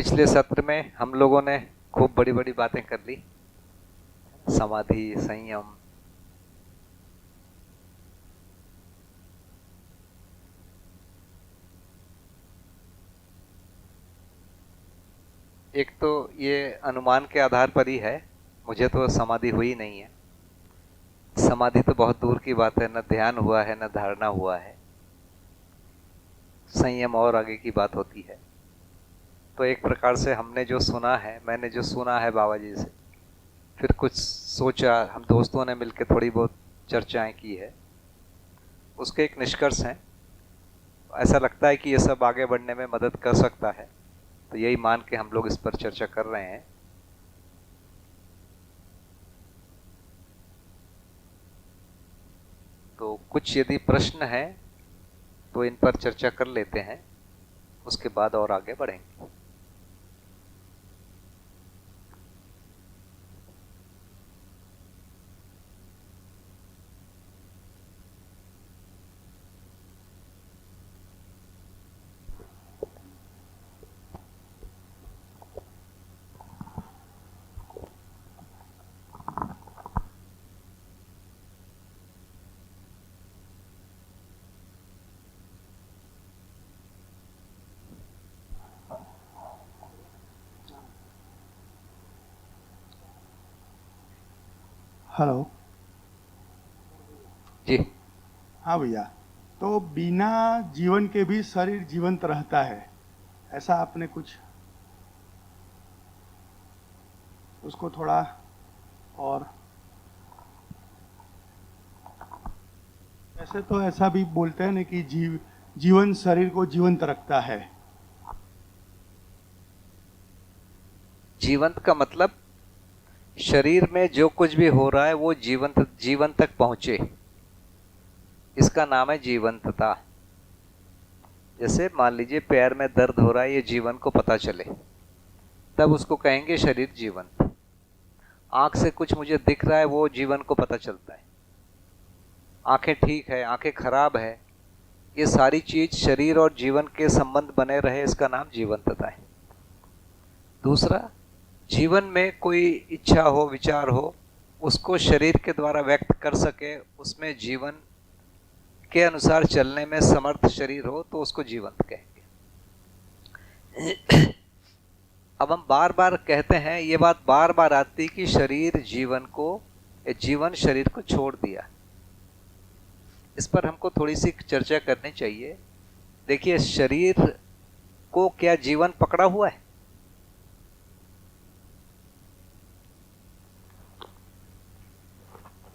पिछले सत्र में हम लोगों ने खूब बड़ी बड़ी बातें कर ली, समाधि, संयम, एक तो ये अनुमान के आधार पर ही है, मुझे तो समाधि हुई नहीं है। समाधि तो बहुत दूर की बात है, न ध्यान हुआ है न धारणा हुआ है। संयम और आगे की बात होती है। तो एक प्रकार से हमने जो सुना है, मैंने जो सुना है बाबा जी से, फिर कुछ सोचा, हम दोस्तों ने मिलकर थोड़ी बहुत चर्चाएं की है, उसके एक निष्कर्ष हैं। ऐसा लगता है कि ये सब आगे बढ़ने में मदद कर सकता है, तो यही मान के हम लोग इस पर चर्चा कर रहे हैं। तो कुछ यदि प्रश्न है तो इन पर चर्चा कर लेते हैं, उसके बाद और आगे बढ़ेंगे। हेलो जी। हाँ भैया, तो बिना जीवन के भी शरीर जीवंत रहता है, ऐसा आपने कुछ उसको थोड़ा और ऐसे तो ऐसा भी बोलते हैं ना कि जीवन शरीर को जीवंत रखता है। जीवंत का मतलब शरीर में जो कुछ भी हो रहा है वो जीवन तक पहुंचे, इसका नाम है जीवंतता। जैसे मान लीजिए पैर में दर्द हो रहा है, ये जीवन को पता चले, तब उसको कहेंगे शरीर जीवंत। आंख से कुछ मुझे दिख रहा है, वो जीवन को पता चलता है। आंखें ठीक है, आंखें खराब है, ये सारी चीज शरीर और जीवन के संबंध बने रहे, इसका नाम जीवंतता है। दूसरा, जीवन में कोई इच्छा हो, विचार हो, उसको शरीर के द्वारा व्यक्त कर सके, उसमें जीवन के अनुसार चलने में समर्थ शरीर हो, तो उसको जीवंत कहेंगे। अब हम बार बार कहते हैं, ये बात बार बार आती कि शरीर जीवन शरीर को छोड़ दिया। इस पर हमको थोड़ी सी चर्चा करनी चाहिए। देखिए, शरीर को क्या जीवन पकड़ा हुआ है?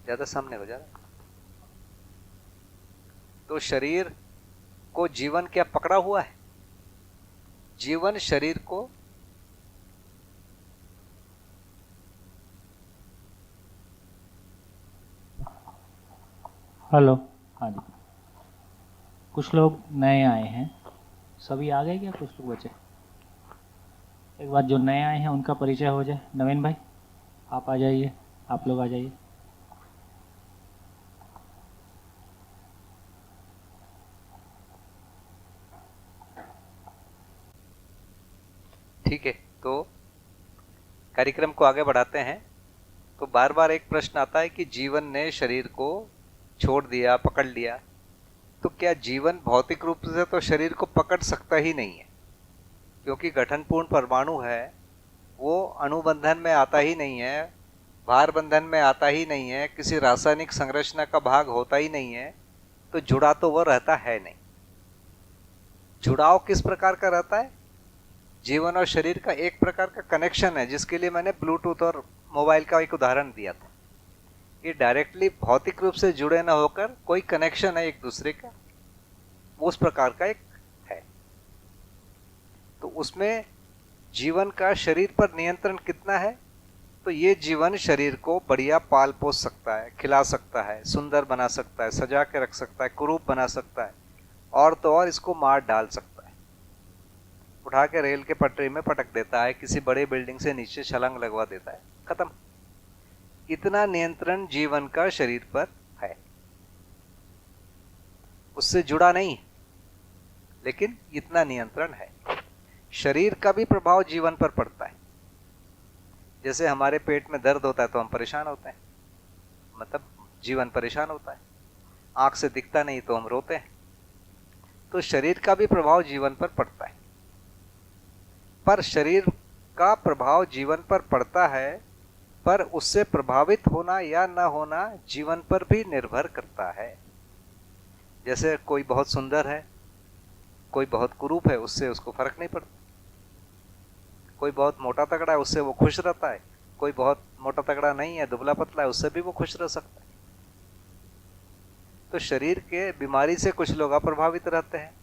ज्यादा सामने हो जा रहा है। तो शरीर को जीवन क्या पकड़ा हुआ है? जीवन शरीर को हेलो। हाँ जी, कुछ लोग नए आए हैं। सभी आ गए क्या? कुछ लोग बचे। एक बार जो नए आए हैं उनका परिचय हो जाए। नवीन भाई, आप आ जाइए, आप लोग आ जाइए। ठीक है, तो कार्यक्रम को आगे बढ़ाते हैं। तो बार बार एक प्रश्न आता है कि जीवन ने शरीर को छोड़ दिया, पकड़ लिया। तो क्या जीवन भौतिक रूप से तो शरीर को पकड़ सकता ही नहीं है, क्योंकि गठनपूर्ण परमाणु है, वो अणुबंधन में आता ही नहीं है, भार बंधन में आता ही नहीं है, किसी रासायनिक संरचना का भाग होता ही नहीं है। तो जुड़ा तो वह रहता है नहीं। जुड़ाव किस प्रकार का रहता है? जीवन और शरीर का एक प्रकार का कनेक्शन है, जिसके लिए मैंने ब्लूटूथ और मोबाइल का एक उदाहरण दिया था। ये डायरेक्टली भौतिक रूप से जुड़े ना होकर कोई कनेक्शन है एक दूसरे का, उस प्रकार का एक है। तो उसमें जीवन का शरीर पर नियंत्रण कितना है? तो ये जीवन शरीर को बढ़िया पाल पोस सकता है, खिला सकता है, सुंदर बना सकता है, सजा के रख सकता है, कुरूप बना सकता है, और तो और इसको मार डाल सकता है। उठा के रेल के पटरी में पटक देता है, किसी बड़ी बिल्डिंग से नीचे छलांग लगवा देता है, खत्म। इतना नियंत्रण जीवन का शरीर पर है। उससे जुड़ा नहीं, लेकिन इतना नियंत्रण है। शरीर का भी प्रभाव जीवन पर पड़ता है। जैसे हमारे पेट में दर्द होता है तो हम परेशान होते हैं, मतलब जीवन परेशान होता है। आंख से दिखता नहीं तो हम रोते हैं। तो शरीर का भी प्रभाव जीवन पर पड़ता है। पर शरीर का प्रभाव जीवन पर पड़ता है, पर उससे प्रभावित होना या न होना जीवन पर भी निर्भर करता है। जैसे कोई बहुत सुंदर है, कोई बहुत कुरूप है, उससे उसको फर्क नहीं पड़ता। कोई बहुत मोटा तगड़ा है, उससे वो खुश रहता है। कोई बहुत मोटा तगड़ा नहीं है, दुबला पतला है, उससे भी वो खुश रह सकता है। तो शरीर के बीमारी से कुछ लोग अप्रभावित रहते हैं।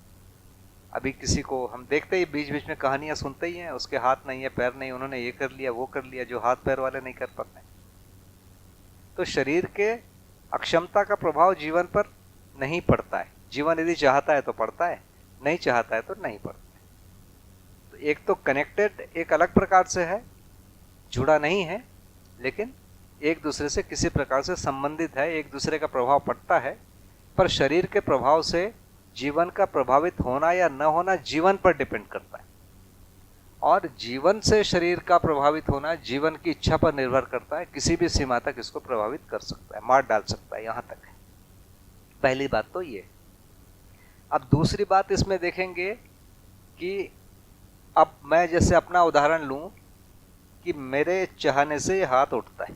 अभी किसी को हम देखते ही बीच बीच में कहानियां सुनते ही हैं, उसके हाथ नहीं है, पैर नहीं, उन्होंने ये कर लिया वो कर लिया जो हाथ पैर वाले नहीं कर पाते। तो शरीर के अक्षमता का प्रभाव जीवन पर नहीं पड़ता है। जीवन यदि चाहता है तो पड़ता है, नहीं चाहता है तो नहीं पड़ता है। तो एक तो कनेक्टेड एक अलग प्रकार से है, जुड़ा नहीं है, लेकिन एक दूसरे से किसी प्रकार से संबंधित है, एक दूसरे का प्रभाव पड़ता है। पर शरीर के प्रभाव से जीवन का प्रभावित होना या न होना जीवन पर डिपेंड करता है। और जीवन से शरीर का प्रभावित होना जीवन की इच्छा पर निर्भर करता है। किसी भी सीमा तक इसको प्रभावित कर सकता है, मार डाल सकता है, यहां तक है। पहली बात तो ये। अब दूसरी बात इसमें देखेंगे कि अब मैं जैसे अपना उदाहरण लूं कि मेरे चाहने से ये हाथ उठता है,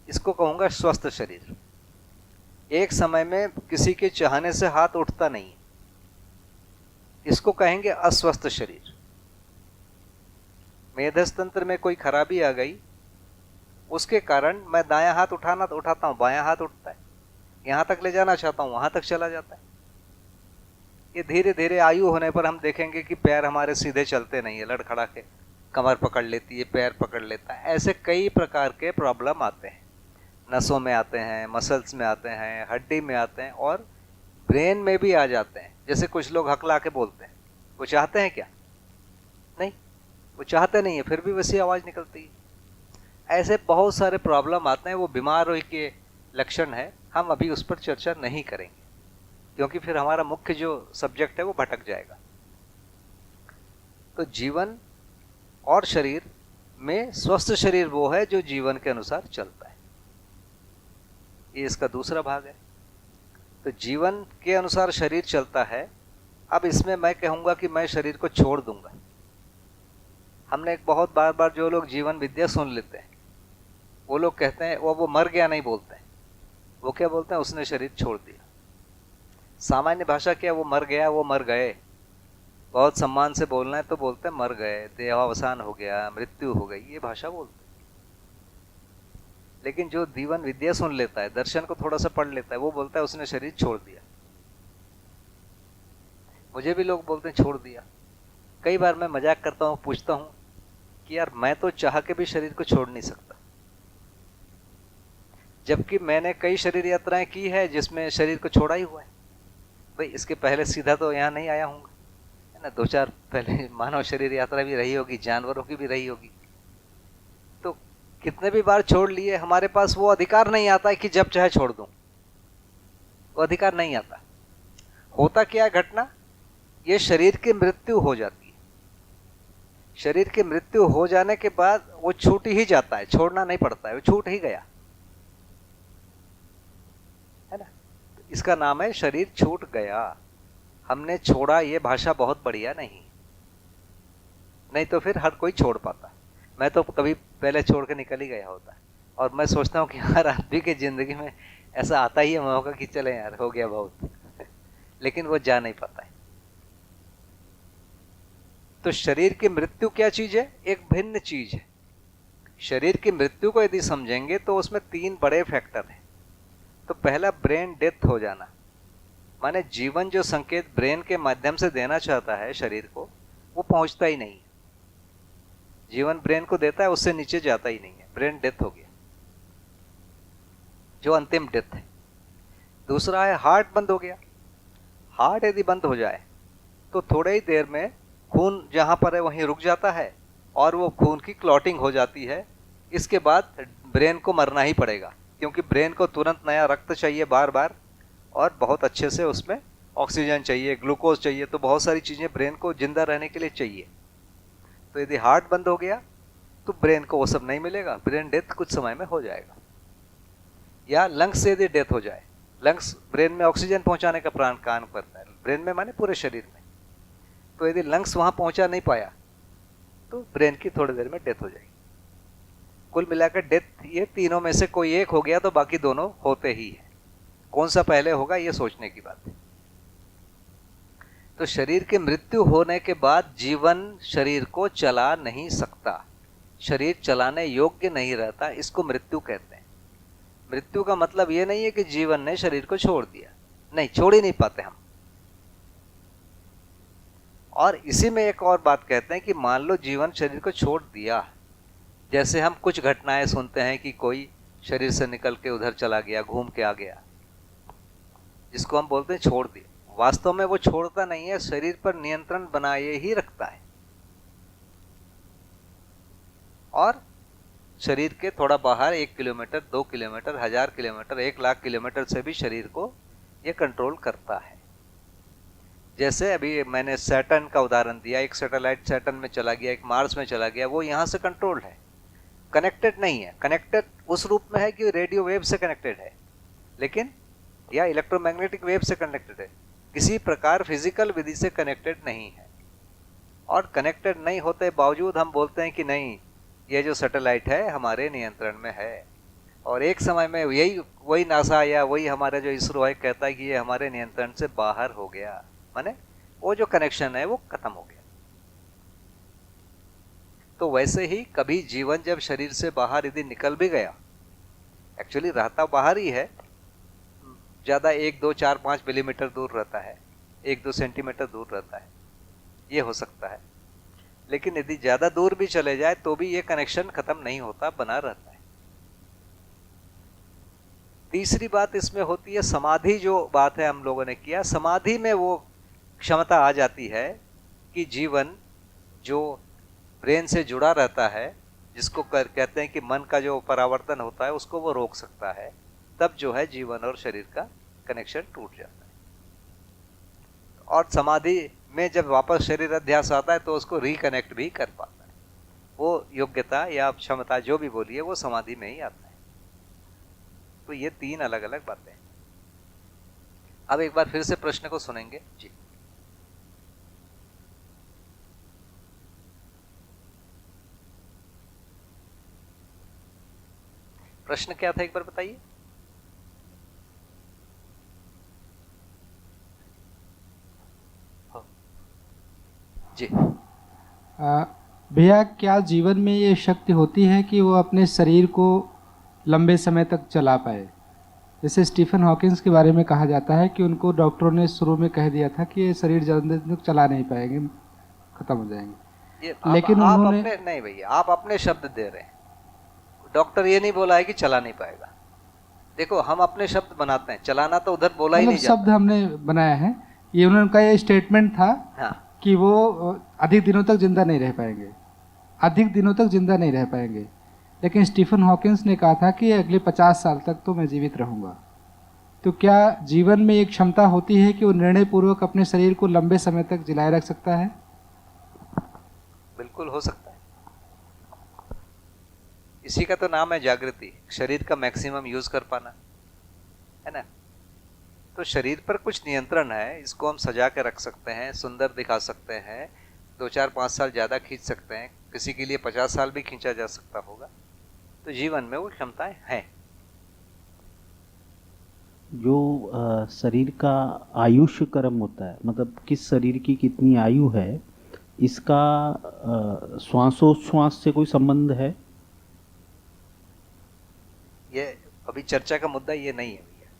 इसको कहूंगा स्वस्थ शरीर। एक समय में किसी के चाहने से हाथ उठता नहीं, इसको कहेंगे अस्वस्थ शरीर। मेधस तंत्र में कोई खराबी आ गई, उसके कारण मैं दायां हाथ उठाना तो उठाता हूं, बायां हाथ उठता है। यहां तक ले जाना चाहता हूं, वहां तक चला जाता है। ये धीरे धीरे आयु होने पर हम देखेंगे कि पैर हमारे सीधे चलते नहीं है, लड़खड़ा के कमर पकड़ लेती है, पैर पकड़ लेता है। ऐसे कई प्रकार के प्रॉब्लम आते हैं, नसों में आते हैं, मसल्स में आते हैं, हड्डी में आते हैं और ब्रेन में भी आ जाते हैं। जैसे कुछ लोग हकला के बोलते हैं, वो चाहते हैं क्या? नहीं, वो चाहते नहीं है, फिर भी वैसी आवाज निकलती है। ऐसे बहुत सारे प्रॉब्लम आते हैं, वो बीमारी के लक्षण है। हम अभी उस पर चर्चा नहीं करेंगे, क्योंकि फिर हमारा मुख्य जो सब्जेक्ट है वो भटक जाएगा। तो जीवन और शरीर में स्वस्थ शरीर वो है जो जीवन के अनुसार चलता है। ये इसका दूसरा भाग है। तो जीवन के अनुसार शरीर चलता है। अब इसमें मैं कहूंगा कि मैं शरीर को छोड़ दूंगा। हमने एक बहुत बार जो लोग जीवन विद्या सुन लेते हैं, वो लोग कहते हैं वो मर गया नहीं बोलते हैं। वो क्या बोलते हैं? उसने शरीर छोड़ दिया। सामान्य भाषा क्या, वो मर गया, वो मर गए। बहुत सम्मान से बोलना है तो बोलते हैं मर गए, देहावसान हो गया, मृत्यु हो गई, ये भाषा बोलते हैं। लेकिन जो जीवन विद्या सुन लेता है, दर्शन को थोड़ा सा पढ़ लेता है, वो बोलता है उसने शरीर छोड़ दिया। मुझे भी लोग बोलते हैं छोड़ दिया। कई बार मैं मजाक करता हूँ, पूछता हूँ कि यार मैं तो चाह के भी शरीर को छोड़ नहीं सकता, जबकि मैंने कई शरीर यात्राएं की है जिसमें शरीर को छोड़ा ही हुआ है। भाई इसके पहले सीधा तो यहाँ नहीं आया हूँ, है ना। 2-4 पहले मानव शरीर यात्रा भी रही होगी, जानवरों की भी रही होगी। तो कितने भी बार छोड़ लिए, हमारे पास वो अधिकार नहीं आता है कि जब चाहे छोड़ दूं। वो अधिकार नहीं आता। होता क्या है घटना, ये शरीर की मृत्यु हो जाती है। शरीर की मृत्यु हो जाने के बाद वो छूट ही जाता है, छोड़ना नहीं पड़ता है, वो छूट ही गया, है ना। इसका नाम है शरीर छूट गया। हमने छोड़ा, ये भाषा बहुत बढ़िया नहीं तो फिर हर कोई छोड़ पाता। मैं तो कभी पहले छोड़ के निकल ही गया होता। और मैं सोचता हूँ कि हर आदमी की जिंदगी में ऐसा आता ही है मौका कि चले यार हो गया बहुत लेकिन वो जा नहीं पाता है। तो शरीर की मृत्यु क्या चीज है? एक भिन्न चीज है। शरीर की मृत्यु को यदि समझेंगे तो उसमें 3 बड़े फैक्टर हैं। तो पहला ब्रेन डेथ हो जाना, माने जीवन जो संकेत ब्रेन के माध्यम से देना चाहता है शरीर को, वो पहुंचता ही नहीं। जीवन ब्रेन को देता है, उससे नीचे जाता ही नहीं है। ब्रेन डेथ हो गया, जो अंतिम डेथ है। दूसरा है हार्ट बंद हो गया। हार्ट यदि बंद हो जाए तो थोड़े ही देर में खून जहां पर है वहीं रुक जाता है और वो खून की क्लॉटिंग हो जाती है। इसके बाद ब्रेन को मरना ही पड़ेगा, क्योंकि ब्रेन को तुरंत नया रक्त चाहिए बार बार, और बहुत अच्छे से उसमें ऑक्सीजन चाहिए, ग्लूकोज चाहिए, तो बहुत सारी चीज़ें ब्रेन को जिंदा रहने के लिए चाहिए। तो यदि हार्ट बंद हो गया तो ब्रेन को वो सब नहीं मिलेगा, ब्रेन डेथ कुछ समय में हो जाएगा। या लंग्स से यदि डेथ हो जाए, लंग्स ब्रेन में ऑक्सीजन पहुंचाने का प्राण काम करता है, ब्रेन में माने पूरे शरीर में, तो यदि लंग्स वहां पहुंचा नहीं पाया तो ब्रेन की थोड़ी देर में डेथ हो जाएगी। कुल मिलाकर डेथ ये तीनों में से कोई एक हो गया तो बाकी दोनों होते ही है। कौन सा पहले होगा ये सोचने की बात है। तो शरीर की मृत्यु होने के बाद जीवन शरीर को चला नहीं सकता, शरीर चलाने योग्य नहीं रहता, इसको मृत्यु कहते हैं। मृत्यु का मतलब ये नहीं है कि जीवन ने शरीर को छोड़ दिया, नहीं, छोड़ ही नहीं पाते हम। और इसी में एक और बात कहते हैं कि मान लो जीवन शरीर को छोड़ दिया, जैसे हम कुछ घटनाएं सुनते हैं कि कोई शरीर से निकल के उधर चला गया, घूम के आ गया, जिसको हम बोलते हैं छोड़ दिया। वास्तव में वो छोड़ता नहीं है, शरीर पर नियंत्रण बनाए ही रखता है। और शरीर के थोड़ा बाहर 1 किलोमीटर, 2 किलोमीटर, 1000 किलोमीटर, 1,00,000 किलोमीटर से भी शरीर को ये कंट्रोल करता है। जैसे अभी मैंने सैटर्न का उदाहरण दिया, एक सैटेलाइट सैटर्न में चला गया, एक मार्स में चला गया, वो यहाँ से कंट्रोल्ड है, कनेक्टेड नहीं है। कनेक्टेड उस रूप में है कि रेडियो वेव से कनेक्टेड है, लेकिन या इलेक्ट्रोमैग्नेटिक वेव से कनेक्टेड है, किसी प्रकार फिजिकल विधि से कनेक्टेड नहीं है। और कनेक्टेड नहीं होते बावजूद हम बोलते हैं कि नहीं, ये जो सैटेलाइट है हमारे नियंत्रण में है। और एक समय में वही नासा या वही हमारा जो इसरो है कहता है कि ये हमारे नियंत्रण से बाहर हो गया, माने वो जो कनेक्शन है वो खत्म हो गया। तो वैसे ही कभी जीवन जब शरीर से बाहर यदि निकल भी गया, एक्चुअली रहता बाहर ही है, ज़्यादा 1, 2, 4, 5 मिलीमीटर दूर रहता है, 1, 2 सेंटीमीटर दूर रहता है, ये हो सकता है। लेकिन यदि ज़्यादा दूर भी चले जाए तो भी ये कनेक्शन खत्म नहीं होता, बना रहता है। तीसरी बात इसमें होती है समाधि, जो बात है हम लोगों ने किया, समाधि में वो क्षमता आ जाती है कि जीवन जो ब्रेन से जुड़ा रहता है, जिसको कहते हैं कि मन का जो परावर्तन होता है उसको वो रोक सकता है, तब जो है जीवन और शरीर का कनेक्शन टूट जाता है। और समाधि में जब वापस शरीर अध्यास आता है तो उसको रिकनेक्ट भी कर पाता है। वो योग्यता या क्षमता जो भी बोलिए वो समाधि में ही आता है। तो ये 3 अलग अलग बातें हैं। अब एक बार फिर से प्रश्न को सुनेंगे जी। प्रश्न क्या था एक बार बताइए। जी भैया, क्या जीवन में ये शक्ति होती है कि वो अपने शरीर को लंबे समय तक चला पाए? जैसे स्टीफन हॉकिंस के बारे में कहा जाता है कि उनको डॉक्टरों ने शुरू में कह दिया था कि ये शरीर ज़्यादा दिन तक चला नहीं पाएंगे, खत्म हो जाएंगे। लेकिन उन्होंने नहीं भैया, आप अपने शब्द दे रहे हैं, डॉक्टर ये नहीं बोला है कि चला नहीं पाएगा। देखो हम अपने शब्द बनाते हैं, चलाना तो उधर बोला ही नहीं जाता। शब्द हमने बनाया है, ये उनका ये स्टेटमेंट था। हाँ। कि वो अधिक दिनों तक जिंदा नहीं रह पाएंगे, अधिक दिनों तक जिंदा नहीं रह पाएंगे। लेकिन स्टीफन हॉकिंस ने कहा था कि अगले 50 साल तक तो मैं जीवित रहूंगा। तो क्या जीवन में एक क्षमता होती है कि वो निर्णय पूर्वक अपने शरीर को लंबे समय तक जिलाए रख सकता है? बिल्कुल हो सकता है। इसी का तो नाम है जागृति, शरीर का मैक्सिमम यूज कर पाना, है ना। तो शरीर पर कुछ नियंत्रण है, इसको हम सजा के रख सकते हैं, सुंदर दिखा सकते हैं, 2, 4, 5 साल ज़्यादा खींच सकते हैं, किसी के लिए 50 साल भी खींचा जा सकता होगा। तो जीवन में वो क्षमताएं हैं। जो शरीर का आयुष्य कर्म होता है, मतलब किस शरीर की कितनी आयु है, इसका श्वासोच्छ्वास से कोई संबंध है? ये अभी चर्चा का मुद्दा ये नहीं है भैया,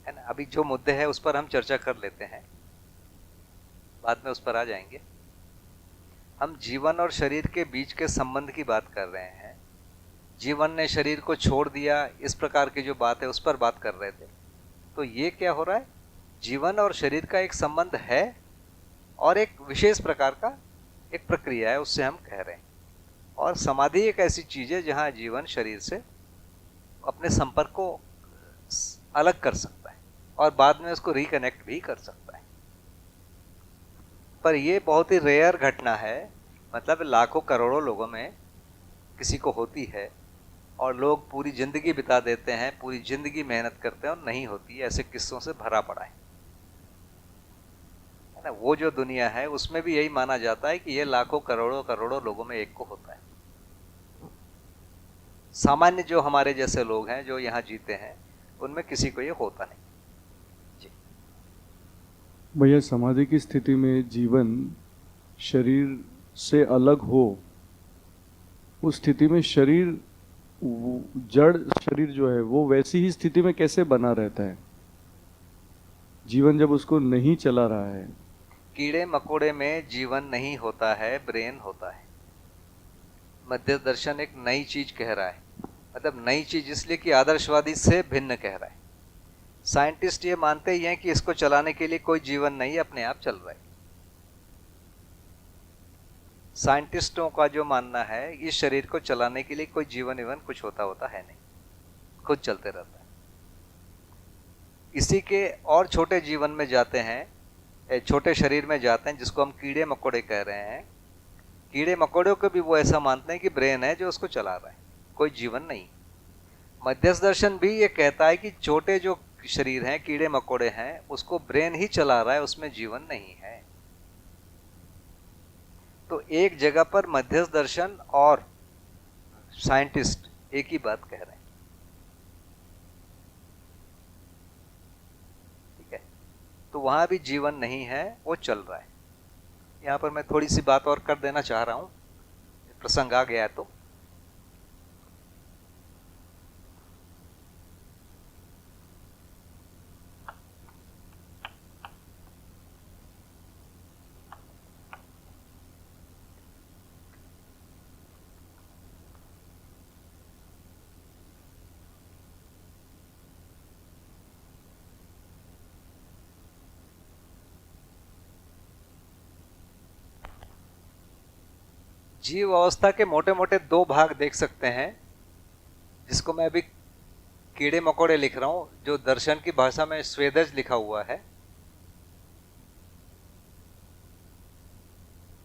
है ना। अभी जो मुद्दे हैं उस पर हम चर्चा कर लेते हैं, बाद में उस पर आ जाएंगे। हम जीवन और शरीर के बीच के संबंध की बात कर रहे हैं। जीवन ने शरीर को छोड़ दिया, इस प्रकार की जो बात है उस पर बात कर रहे थे। तो ये क्या हो रहा है, जीवन और शरीर का एक संबंध है और एक विशेष प्रकार का एक प्रक्रिया है, उससे हम कह रहे हैं। और समाधि एक ऐसी चीज है जहां जीवन शरीर से अपने संपर्क को अलग कर सकता है और बाद में उसको रिकनेक्ट भी कर सकता है। पर ये बहुत ही रेयर घटना है, मतलब लाखों करोड़ों लोगों में किसी को होती है, और लोग पूरी जिंदगी बिता देते हैं, पूरी जिंदगी मेहनत करते हैं और नहीं होती। ऐसे किस्सों से भरा पड़ा है ना। वो जो दुनिया है उसमें भी यही माना जाता है कि ये लाखों करोड़ों करोड़ों लोगों में एक को होता है। सामान्य जो हमारे जैसे लोग हैं जो यहाँ जीते हैं, उनमें किसी को ये होता नहीं। जी भैया, समाधि की स्थिति में जीवन शरीर से अलग हो, उस स्थिति में शरीर, जड़ शरीर जो है वो वैसी ही स्थिति में कैसे बना रहता है? जीवन जब उसको नहीं चला रहा है। कीड़े मकोड़े में जीवन नहीं होता है, ब्रेन होता है। मध्य दर्शन एक नई चीज कह रहा है, मतलब नई चीज इसलिए कि आदर्शवादी से भिन्न कह रहा है। साइंटिस्ट ये मानते ही हैं कि इसको चलाने के लिए कोई जीवन नहीं, अपने आप चल रहा है। साइंटिस्टों का जो मानना है, इस शरीर को चलाने के लिए कोई जीवन इवन कुछ होता है नहीं, खुद चलते रहता है। इसी के और छोटे जीवन में जाते हैं, छोटे शरीर में जाते हैं, जिसको हम कीड़े मकोड़े कह रहे हैं। कीड़े मकोड़ों को भी वो ऐसा मानते हैं कि ब्रेन है जो उसको चला रहा है, कोई जीवन नहीं। मध्यस्थ दर्शन भी ये कहता है कि छोटे जो शरीर हैं, कीड़े मकोड़े हैं, उसको ब्रेन ही चला रहा है, उसमें जीवन नहीं है। तो एक जगह पर मध्यस्थ दर्शन और साइंटिस्ट एक ही बात कह रहे हैं। ठीक है, तो वहां भी जीवन नहीं है, वो चल रहा है। यहां पर मैं थोड़ी सी बात और कर देना चाह रहा हूं, प्रसंग आ गया है तो। जीव अवस्था के मोटे मोटे दो भाग देख सकते हैं, जिसको मैं अभी कीड़े मकोड़े लिख रहा हूं, जो दर्शन की भाषा में स्वेदज लिखा हुआ है।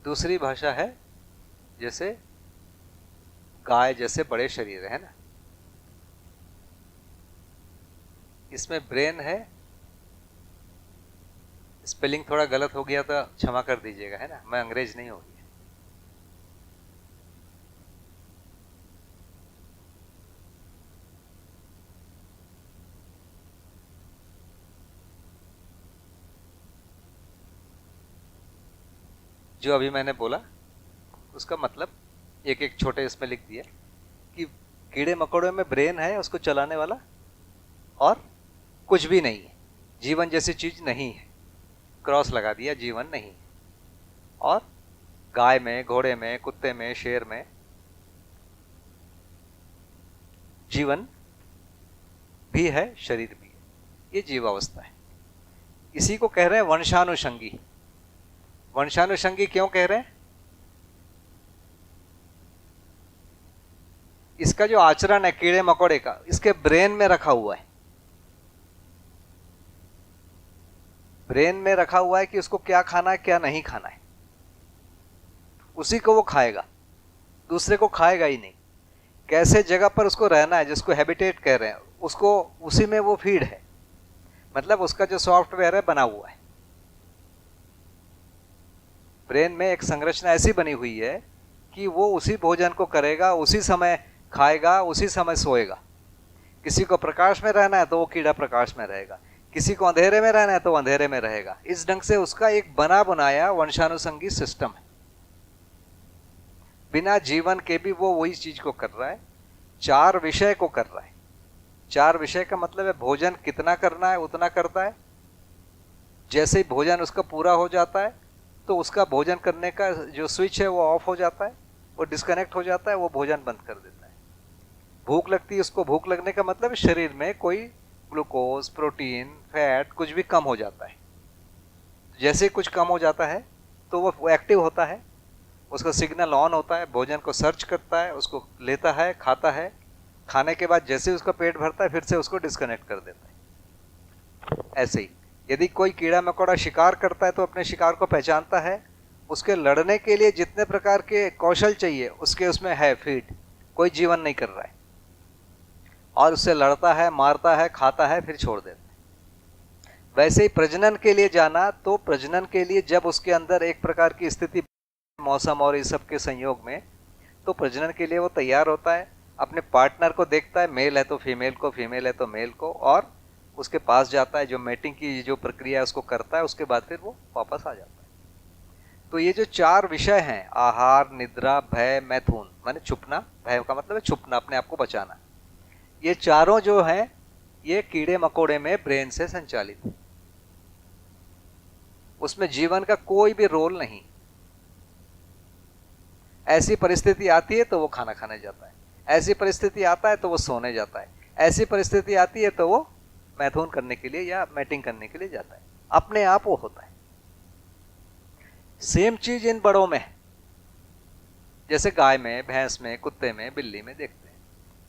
दूसरी भाषा है जैसे गाय जैसे बड़े शरीर है ना, इसमें ब्रेन है। स्पेलिंग थोड़ा गलत हो गया तो क्षमा कर दीजिएगा, है ना, मैं अंग्रेज नहीं होगी। जो अभी मैंने बोला उसका मतलब एक एक छोटे इसमें लिख दिया कि कीड़े मकोड़ों में ब्रेन है, उसको चलाने वाला, और कुछ भी नहीं है, जीवन जैसी चीज नहीं है, क्रॉस लगा दिया, जीवन नहीं है। और गाय में, घोड़े में, कुत्ते में, शेर में जीवन भी है, शरीर भी है। ये जीवावस्था है। इसी को कह रहे हैं वंशानुषंगी। वंशानुषंगी क्यों कह रहे हैं? इसका जो आचरण है कीड़े मकोड़े का, इसके ब्रेन में रखा हुआ है। ब्रेन में रखा हुआ है कि उसको क्या खाना है, क्या नहीं खाना है, उसी को वो खाएगा, दूसरे को खाएगा ही नहीं। कैसे जगह पर उसको रहना है, जिसको हैबिटेट कह रहे हैं, उसको उसी में वो फीड है, मतलब उसका जो सॉफ्टवेयर है बना हुआ है। ब्रेन में एक संरचना ऐसी बनी हुई है कि वो उसी भोजन को करेगा, उसी समय खाएगा, उसी समय सोएगा। किसी को प्रकाश में रहना है तो वो कीड़ा प्रकाश में रहेगा, किसी को अंधेरे में रहना है तो अंधेरे में रहेगा। इस ढंग से उसका एक बना बनाया वंशानुसंगी सिस्टम है। बिना जीवन के भी वो वही चीज को कर रहा है, चार विषय को कर रहा है। चार विषय का मतलब है भोजन कितना करना है उतना करता है। जैसे ही भोजन उसका पूरा हो जाता है तो उसका भोजन करने का जो स्विच है वो ऑफ हो जाता है, वो डिस्कनेक्ट हो जाता है, वो भोजन बंद कर देता है। भूख लगती है उसको, भूख लगने का मतलब शरीर में कोई ग्लूकोज, प्रोटीन, फैट कुछ भी कम हो जाता है। जैसे ही कुछ कम हो जाता है तो वो एक्टिव होता है, उसका सिग्नल ऑन होता है, भोजन को सर्च करता है, उसको लेता है, खाता है। खाने के बाद जैसे उसका पेट भरता है फिर से उसको डिस्कनेक्ट कर देता है। ऐसे ही यदि कोई कीड़ा मकोड़ा शिकार करता है तो अपने शिकार को पहचानता है, उसके लड़ने के लिए जितने प्रकार के कौशल चाहिए उसके उसमें है फीड, कोई जीवन नहीं कर रहा है, और उससे लड़ता है, मारता है, खाता है, फिर छोड़ देता है। वैसे ही प्रजनन के लिए जाना, तो प्रजनन के लिए जब उसके अंदर एक प्रकार की स्थिति, मौसम और इस सब के संयोग में, तो प्रजनन के लिए वो तैयार होता है, अपने पार्टनर को देखता है, मेल है तो फीमेल को, फीमेल है तो मेल को, और उसके पास जाता है, जो मेटिंग की जो प्रक्रिया है उसको करता है, उसके बाद फिर वो वापस आ जाता है। तो ये जो 4 विषय हैं, आहार, निद्रा, भय, मैथुन, माने छुपना, भय का मतलब है छुपना, अपने आप को बचाना, ये चारों जो हैं ये कीड़े मकोड़े में ब्रेन से संचालित है। उसमें जीवन का कोई भी रोल नहीं। ऐसी परिस्थिति आती है तो वो खाना खाने जाता है, ऐसी परिस्थिति आता है तो वो सोने जाता है, ऐसी परिस्थिति आती है तो वो मैथुन करने के लिए या मैटिंग करने के लिए जाता है, अपने आप वो होता है। सेम चीज इन बड़ों में है, जैसे गाय में, भैंस में, कुत्ते में, बिल्ली में देखते हैं,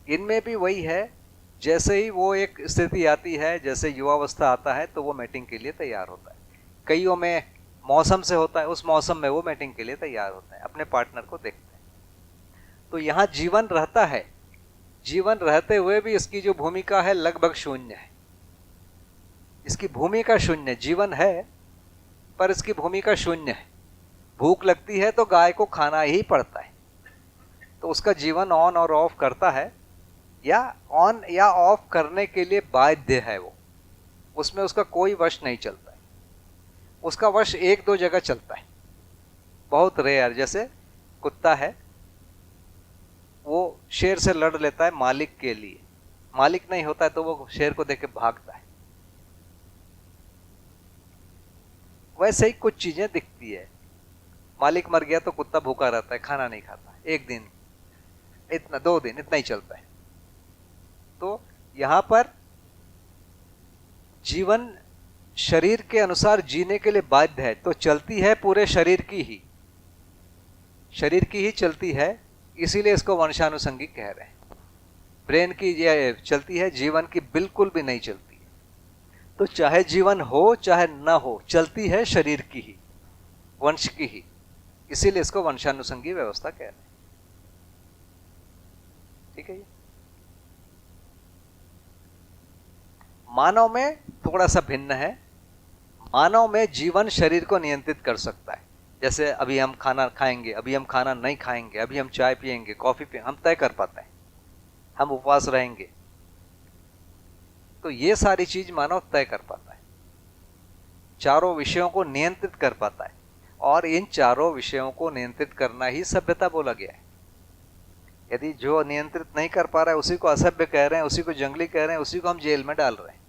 इनमें भी वही है। जैसे ही वो एक स्थिति आती है, जैसे युवावस्था आता है तो वो मैटिंग के लिए तैयार होता है। कईयों में मौसम से होता है, उस मौसम में वो मैटिंग के लिए तैयार होता है, अपने पार्टनर को देखते हैं। तो यहाँ जीवन रहता है, जीवन रहते हुए भी इसकी जो भूमिका है लगभग शून्य है। इसकी भूमिका शून्य, जीवन है पर इसकी भूमिका शून्य है। भूख लगती है तो गाय को खाना ही पड़ता है, तो उसका जीवन ऑन और ऑफ करता है, या ऑन या ऑफ करने के लिए बाध्य है वो, उसमें उसका कोई वश नहीं चलता है। उसका वश 1-2 जगह चलता है, बहुत रेयर। जैसे कुत्ता है, वो शेर से लड़ लेता है मालिक के लिए, मालिक नहीं होता है तो वो शेर को देख के भागता है। वैसे ही कुछ चीजें दिखती है, मालिक मर गया तो कुत्ता भूखा रहता है, खाना नहीं खाता, 1 दिन, इतना 2 दिन, इतना ही चलता है। तो यहां पर जीवन शरीर के अनुसार जीने के लिए बाध्य है, तो चलती है पूरे शरीर की ही, शरीर की ही चलती है, इसीलिए इसको वंशानुसंगी कह रहे हैं। ब्रेन की ये चलती है, जीवन की बिल्कुल भी नहीं चलती है। तो चाहे जीवन हो चाहे न हो, चलती है शरीर की ही, वंश की ही, इसीलिए इसको वंशानुसंगी व्यवस्था कह रहे हैं। ठीक है। ये मानव में थोड़ा सा भिन्न है। मानव में जीवन शरीर को नियंत्रित कर सकता है। जैसे अभी हम खाना खाएंगे, अभी हम खाना नहीं खाएंगे, अभी हम चाय पिएंगे, कॉफी पिएंगे, हम तय कर पाते हैं, हम उपवास रहेंगे, तो ये सारी चीज मानव तय कर पाता है, चारों विषयों को नियंत्रित कर पाता है। और इन चारों विषयों को नियंत्रित करना ही सभ्यता बोला गया है। यदि जो नियंत्रित नहीं कर पा रहा है उसी को असभ्य कह रहे हैं, उसी को जंगली कह रहे हैं, उसी को हम जेल में डाल रहे हैं।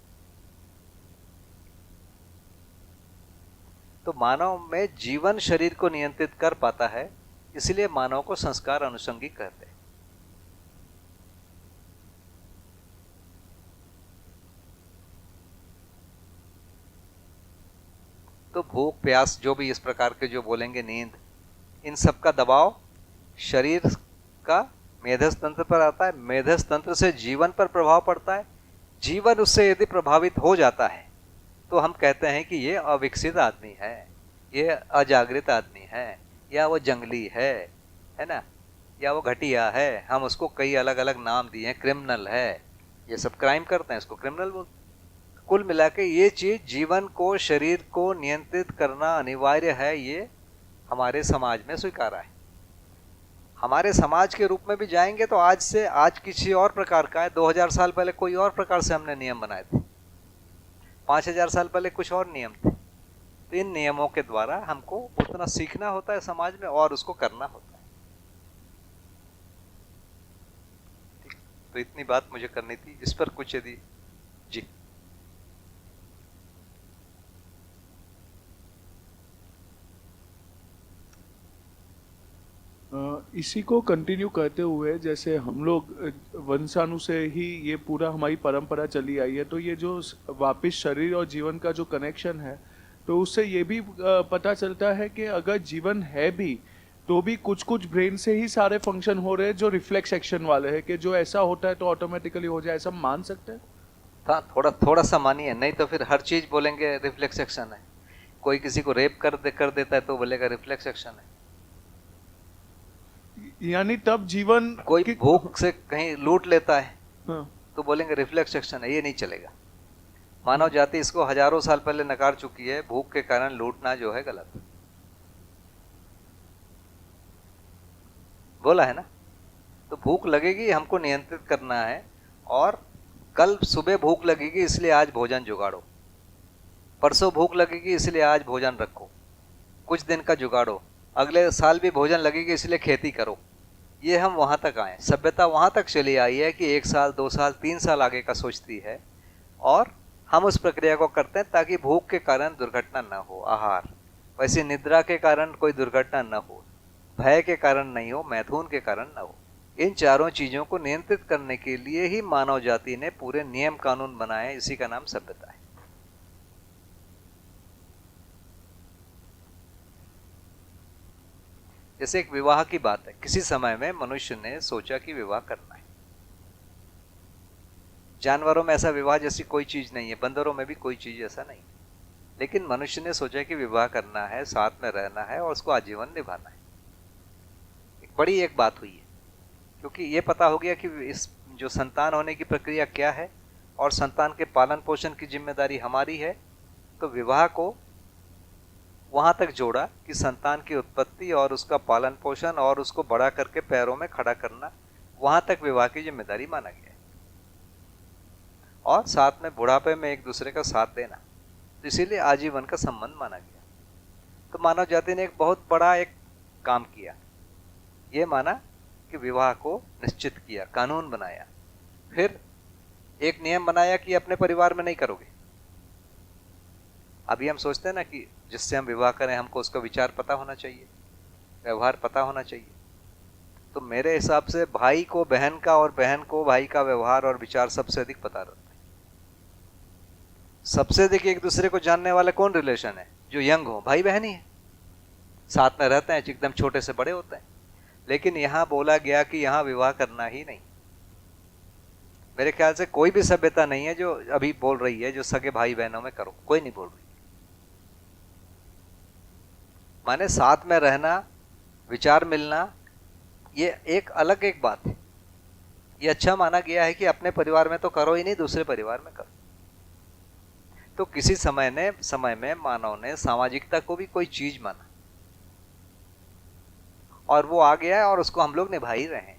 तो मानव में जीवन शरीर को नियंत्रित कर पाता है, इसलिए मानव को संस्कार अनुषंगी कहते हैं। तो भूख प्यास जो भी इस प्रकार के जो बोलेंगे, नींद, इन सब का दबाव शरीर का मेधस तंत्र पर आता है, मेधस तंत्र से जीवन पर प्रभाव पड़ता है। जीवन उससे यदि प्रभावित हो जाता है तो हम कहते हैं कि ये अविकसित आदमी है, ये अजागृत आदमी है, या वो जंगली है ना, या वो घटिया है। हम उसको कई अलग अलग नाम दिए हैं, क्रिमिनल है, ये सब क्राइम करते हैं, इसको क्रिमिनल बोलते हैं। कुल मिला के ये चीज जीवन को, शरीर को नियंत्रित करना अनिवार्य है, ये हमारे समाज में स्वीकारा है। हमारे समाज के रूप में भी जाएंगे तो आज किसी और प्रकार का है। 2000 साल पहले कोई और प्रकार से हमने नियम बनाए थे, 5000 साल पहले कुछ और नियम थे। तो इन नियमों के द्वारा हमको उतना सीखना होता है समाज में और उसको करना होता है। ठीक, तो इतनी बात मुझे करनी थी। इस पर कुछ यदि जी इसी को कंटिन्यू करते हुए, जैसे हम लोग वंशाणु से ही ये पूरा हमारी परंपरा चली आई है, तो ये जो वापिस शरीर और जीवन का जो कनेक्शन है, तो उससे ये भी पता चलता है कि अगर जीवन है भी तो भी कुछ कुछ ब्रेन से ही सारे फंक्शन हो रहे हैं जो रिफ्लेक्स एक्शन वाले हैं, कि जो ऐसा होता है तो ऑटोमेटिकली हो जाए, ऐसा मान सकते हैं? हाँ, थोड़ा थोड़ा सा मानिए, नहीं तो फिर हर चीज बोलेंगे रिफ्लेक्स एक्शन है। कोई किसी को रेप कर देता है तो बोलेगा रिफ्लेक्स एक्शन है। यानी तब जीवन कोई भूख से कहीं लूट लेता है हाँ। तो बोलेंगे रिफ्लेक्स एक्शन है। ये नहीं चलेगा। मानव जाति इसको हजारों साल पहले नकार चुकी है। भूख के कारण लूटना जो है गलत, बोला है ना। तो भूख लगेगी, हमको नियंत्रित करना है। और कल सुबह भूख लगेगी इसलिए आज भोजन जुगाड़ो, परसों भूख लगेगी इसलिए आज भोजन रखो, कुछ दिन का जुगाड़ो, अगले साल भी भोजन लगेगी इसलिए खेती करो। ये हम वहां तक आए, सभ्यता वहां तक चली आई है कि 1 साल 2 साल 3 साल आगे का सोचती है। और हम उस प्रक्रिया को करते हैं ताकि भूख के कारण दुर्घटना न हो, आहार, वैसे निद्रा के कारण कोई दुर्घटना न हो, भय के कारण नहीं हो, मैथुन के कारण न हो। इन चारों चीजों को नियंत्रित करने के लिए ही मानव जाति ने पूरे नियम कानून बनाए। इसी का नाम सभ्यता है। जैसे एक विवाह की बात है, किसी समय में मनुष्य ने सोचा कि विवाह करना है। जानवरों में ऐसा विवाह जैसी कोई चीज नहीं है, बंदरों में भी कोई चीज ऐसा नहीं, लेकिन मनुष्य ने सोचा कि विवाह करना है, साथ में रहना है और उसको आजीवन निभाना है। बड़ी एक बात हुई है, क्योंकि ये पता हो गया कि इस जो संतान होने की प्रक्रिया क्या है और संतान के पालन पोषण की जिम्मेदारी हमारी है। तो विवाह को वहां तक जोड़ा कि संतान की उत्पत्ति और उसका पालन पोषण और उसको बड़ा करके पैरों में खड़ा करना, वहां तक विवाह की जिम्मेदारी माना गया है। और साथ में बुढ़ापे में एक दूसरे का साथ देना, तो इसीलिए आजीवन का संबंध माना गया। तो मानव जाति ने एक बहुत बड़ा एक काम किया, ये माना कि विवाह को निश्चित किया, कानून बनाया, फिर एक नियम बनाया कि अपने परिवार में नहीं करोगे। अभी हम सोचते हैं ना कि जिससे हम विवाह करें हमको उसका विचार पता होना चाहिए, व्यवहार पता होना चाहिए। तो मेरे हिसाब से भाई को बहन का और बहन को भाई का व्यवहार और विचार सबसे अधिक पता रहता है। सबसे अधिक एक दूसरे को जानने वाले कौन रिलेशन है? जो यंग हो, भाई बहन ही है, साथ में रहते हैं, एकदम छोटे से बड़े होते हैं। लेकिन यहां बोला गया कि यहां विवाह करना ही नहीं। मेरे ख्याल से कोई भी सभ्यता नहीं है जो अभी बोल रही है जो सगे भाई बहनों में करो, कोई नहीं बोल रही। माने साथ में रहना, विचार मिलना, ये एक अलग एक बात है। ये अच्छा माना गया है कि अपने परिवार में तो करो ही नहीं, दूसरे परिवार में करो। तो किसी समय में मानव ने सामाजिकता को भी कोई चीज माना और वो आ गया है और उसको हम लोग निभा ही रहे हैं।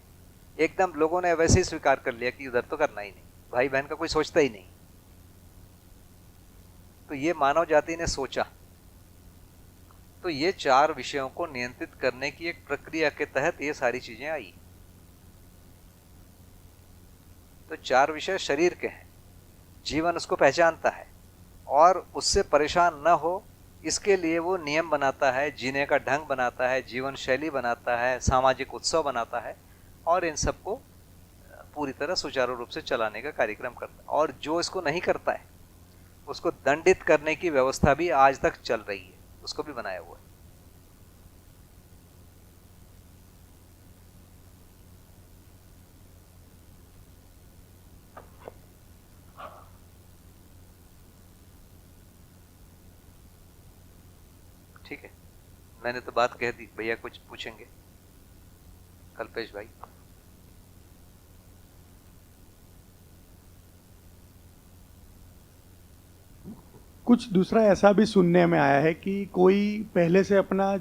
एकदम लोगों ने वैसे ही स्वीकार कर लिया कि उधर तो करना ही नहीं, भाई बहन का कोई सोचता ही नहीं। तो ये मानव जाति ने सोचा। तो ये 4 विषयों को नियंत्रित करने की एक प्रक्रिया के तहत ये सारी चीजें आई। तो 4 विषय शरीर के हैं, जीवन उसको पहचानता है और उससे परेशान न हो इसके लिए वो नियम बनाता है, जीने का ढंग बनाता है, जीवन शैली बनाता है, सामाजिक उत्सव बनाता है और इन सबको पूरी तरह सुचारू रूप से चलाने का कार्यक्रम करता है। और जो इसको नहीं करता है उसको दंडित करने की व्यवस्था भी आज तक चल रही है, उसको भी बनाया हुआ है। ठीक है, मैंने तो बात कह दी। भैया कुछ पूछेंगे? कल्पेश भाई। कुछ दूसरा ऐसा भी सुनने में आया है कि कोई पहले से अपना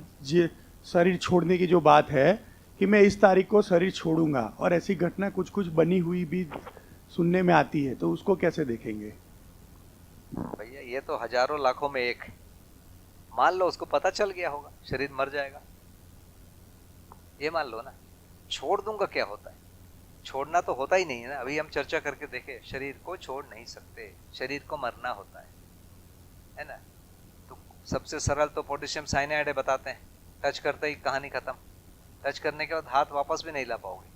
शरीर छोड़ने की जो बात है कि मैं इस तारीख को शरीर छोड़ूंगा, और ऐसी घटना कुछ कुछ बनी हुई भी सुनने में आती है, तो उसको कैसे देखेंगे? भैया ये तो हजारों लाखों में एक है। मान लो उसको पता चल गया होगा शरीर मर जाएगा, ये मान लो ना। छोड़ दूंगा क्या होता है? छोड़ना तो होता ही नहीं है ना। अभी हम चर्चा करके देखे, शरीर को छोड़ नहीं सकते, शरीर को मरना होता है ना। तो सबसे सरल तो पोटेशियम साइनाइड बताते हैं, टच करते ही कहानी खत्म। टच करने के बाद हाथ वापस भी नहीं ला पाओगे,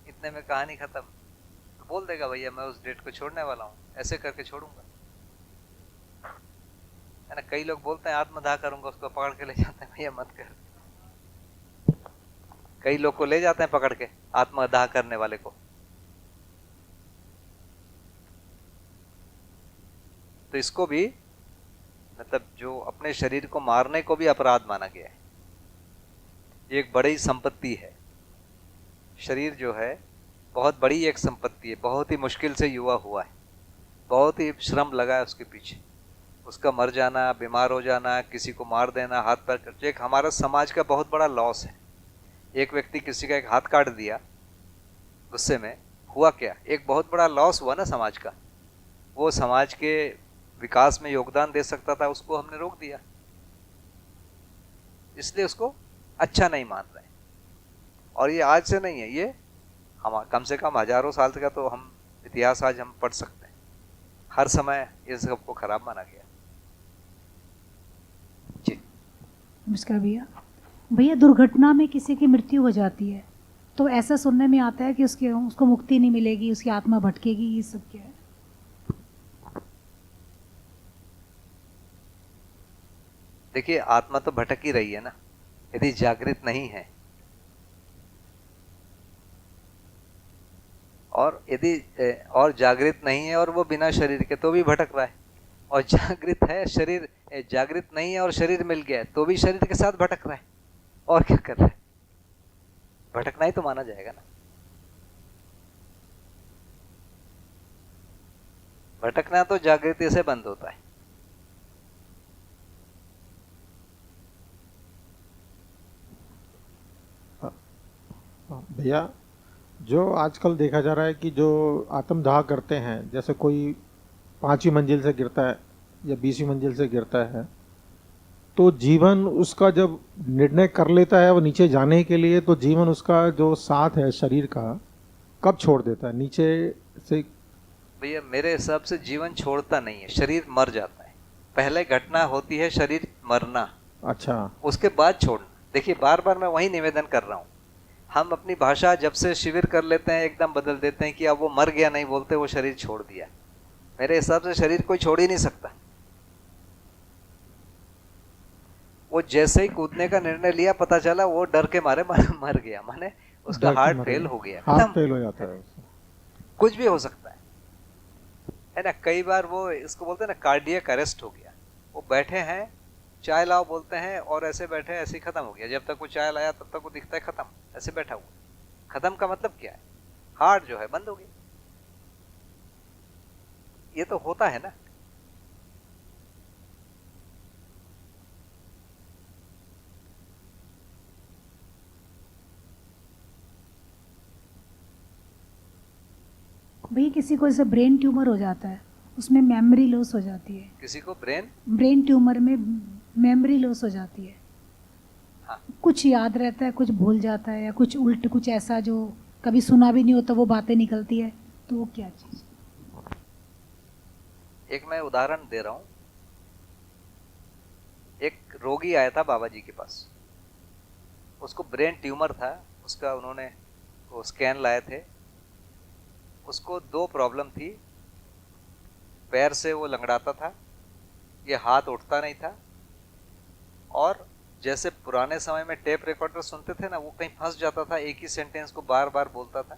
इतने में कहानी खत्म। तो बोल देगा भैया मैं उस डेट को छोड़ने वाला हूँ, ऐसे करके छोड़ूंगा, है ना। कई लोग बोलते हैं आत्मदाह करूंगा, उसको पकड़ के ले जाते हैं, भैया मत कर। कई लोग को ले जाते हैं पकड़ के आत्मदाह करने वाले को, तो इसको भी मतलब जो अपने शरीर को मारने को भी अपराध माना गया है। ये एक बड़ी संपत्ति है। शरीर जो है बहुत बड़ी एक संपत्ति है, बहुत ही मुश्किल से युवा हुआ है, बहुत ही श्रम लगा है उसके पीछे। उसका मर जाना, बीमार हो जाना, किसी को मार देना, हाथ पैर कट, एक हमारा समाज का बहुत बड़ा लॉस है। एक व्यक्ति किसी का एक हाथ काट दिया गुस्से में, हुआ क्या, एक बहुत बड़ा लॉस हुआ ना समाज का। वो समाज के विकास में योगदान दे सकता था, उसको हमने रोक दिया, इसलिए उसको अच्छा नहीं मान रहे। और ये आज से नहीं है, ये हम कम से कम हजारों साल का तो हम इतिहास आज हम पढ़ सकते हैं। हर समय ये सबको खराब माना गया। जी नमस्कार भैया। भैया, दुर्घटना में किसी की मृत्यु हो जाती है तो ऐसा सुनने में आता है कि उसको मुक्ति नहीं मिलेगी, उसकी आत्मा भटकेगी, ये सब क्या है? देखिए, आत्मा तो भटक ही रही है ना, यदि जागृत नहीं है। और यदि और जागृत नहीं है और वो बिना शरीर के तो भी भटक रहा है। और जागृत है, शरीर जागृत नहीं है और शरीर मिल गया है तो भी शरीर के साथ भटक रहा है। और क्या कर रहा है? भटकना ही तो माना जाएगा ना। भटकना तो जागृति से बंद होता है। भैया, जो आजकल देखा जा रहा है कि जो आत्मदाह करते हैं, जैसे कोई 5वीं मंजिल से गिरता है या 20वीं मंजिल से गिरता है, तो जीवन उसका जब निर्णय कर लेता है वो नीचे जाने के लिए, तो जीवन उसका जो साथ है शरीर का कब छोड़ देता है नीचे से? भैया, मेरे हिसाब से जीवन छोड़ता नहीं है, शरीर मर जाता है। पहले घटना होती है शरीर मरना, अच्छा, उसके बाद छोड़ना। देखिए, बार बार मैं वही निवेदन कर रहा हूँ। हम अपनी भाषा जब से शिविर कर लेते हैं एकदम बदल देते हैं कि अब वो मर गया नहीं बोलते, वो शरीर छोड़ दिया। मेरे हिसाब से शरीर कोई छोड़ ही नहीं सकता। वो जैसे ही कूदने का निर्णय लिया, पता चला वो डर के मारे मर गया, माने उसका हार्ट फेल हो गया, हार्ट फेल हो जाता है। कुछ भी हो सकता है ना। कई बार वो इसको बोलते हैं ना, कार्डियक अरेस्ट हो गया। वो बैठे हैं, चाय लाओ बोलते हैं और ऐसे बैठे, ऐसे ही खत्म हो गया। जब तक वो चाय लाया तब तक वो दिखता है खत्म, ऐसे बैठा हुआ। खत्म का मतलब क्या है? हार्ट जो है बंद हो गया। ये तो होता है ना। भैया, किसी को जैसे ब्रेन ट्यूमर हो जाता है, उसमें मेमोरी लॉस हो जाती है। किसी को ब्रेन ट्यूमर में मेमोरी लॉस हो जाती है। हाँ। कुछ याद रहता है, कुछ भूल जाता है, या कुछ उल्ट, कुछ ऐसा जो कभी सुना भी नहीं होता वो बातें निकलती है, तो वो क्या चीज? एक मैं उदाहरण दे रहा हूं। एक रोगी आया था बाबा जी के पास, उसको ब्रेन ट्यूमर था। उसका उन्होंने वो स्कैन लाए थे। उसको 2 प्रॉब्लम थी। पैर से वो लंगड़ाता था, ये हाथ उठता नहीं था, और जैसे पुराने समय में टेप रिकॉर्डर सुनते थे ना, वो कहीं फंस जाता था, एक ही सेंटेंस को बार बार बोलता था।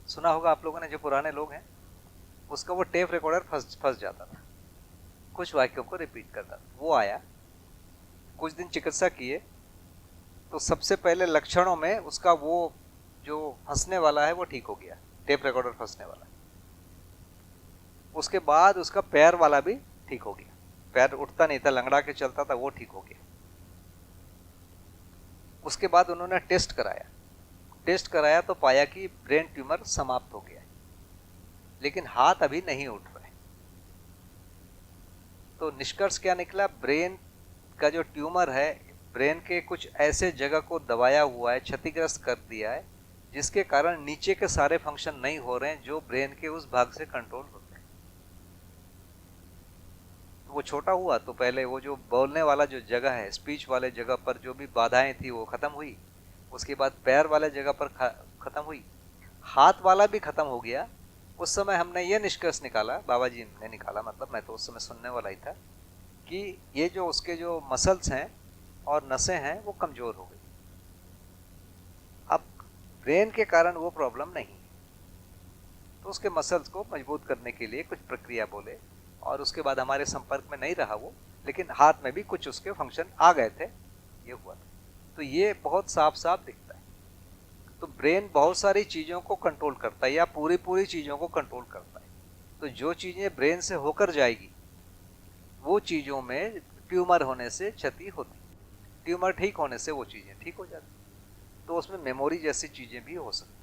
सुना होगा आप लोगों ने, जो पुराने लोग हैं, उसका वो टेप रिकॉर्डर फंस जाता था, कुछ वाक्यों को रिपीट करता था। वो आया, कुछ दिन चिकित्सा किए, तो सबसे पहले लक्षणों में उसका वो जो फंसने वाला है वो ठीक हो गया, टेप रिकॉर्डर फंसने वाला। उसके बाद उसका पैर वाला भी ठीक हो गया, पैर उठता नहीं था, लंगड़ा के चलता था, वो ठीक हो गया। उसके बाद उन्होंने टेस्ट कराया तो पाया कि ब्रेन ट्यूमर समाप्त हो गया है, लेकिन हाथ अभी नहीं उठ रहे। तो निष्कर्ष क्या निकला? ब्रेन का जो ट्यूमर है, ब्रेन के कुछ ऐसे जगह को दबाया हुआ है, क्षतिग्रस्त कर दिया है, जिसके कारण नीचे के सारे फंक्शन नहीं हो रहे हैं जो ब्रेन के उस भाग से कंट्रोल होते हैं। वो छोटा हुआ तो पहले वो जो बोलने वाला जो जगह है, स्पीच वाले जगह पर जो भी बाधाएं थी वो खत्म हुई। उसके बाद पैर वाले जगह पर खत्म हुई, हाथ वाला भी खत्म हो गया। उस समय हमने ये निष्कर्ष निकाला, बाबा जी ने निकाला, मतलब मैं तो उस समय सुनने वाला ही था, कि ये जो उसके जो मसल्स हैं और नसें हैं वो कमजोर हो गई। अब ब्रेन के कारण वो प्रॉब्लम नहीं, तो उसके मसल्स को मजबूत करने के लिए कुछ प्रक्रिया बोले और उसके बाद हमारे संपर्क में नहीं रहा वो, लेकिन हाथ में भी कुछ उसके फंक्शन आ गए थे, ये हुआ था। तो ये बहुत साफ साफ दिखता है। तो ब्रेन बहुत सारी चीज़ों को कंट्रोल करता है या पूरी पूरी चीज़ों को कंट्रोल करता है। तो जो चीज़ें ब्रेन से होकर जाएगी वो चीज़ों में ट्यूमर होने से क्षति होती, ट्यूमर ठीक होने से वो चीज़ें ठीक हो जाती, तो उसमें मेमोरी जैसी चीज़ें भी हो सकती।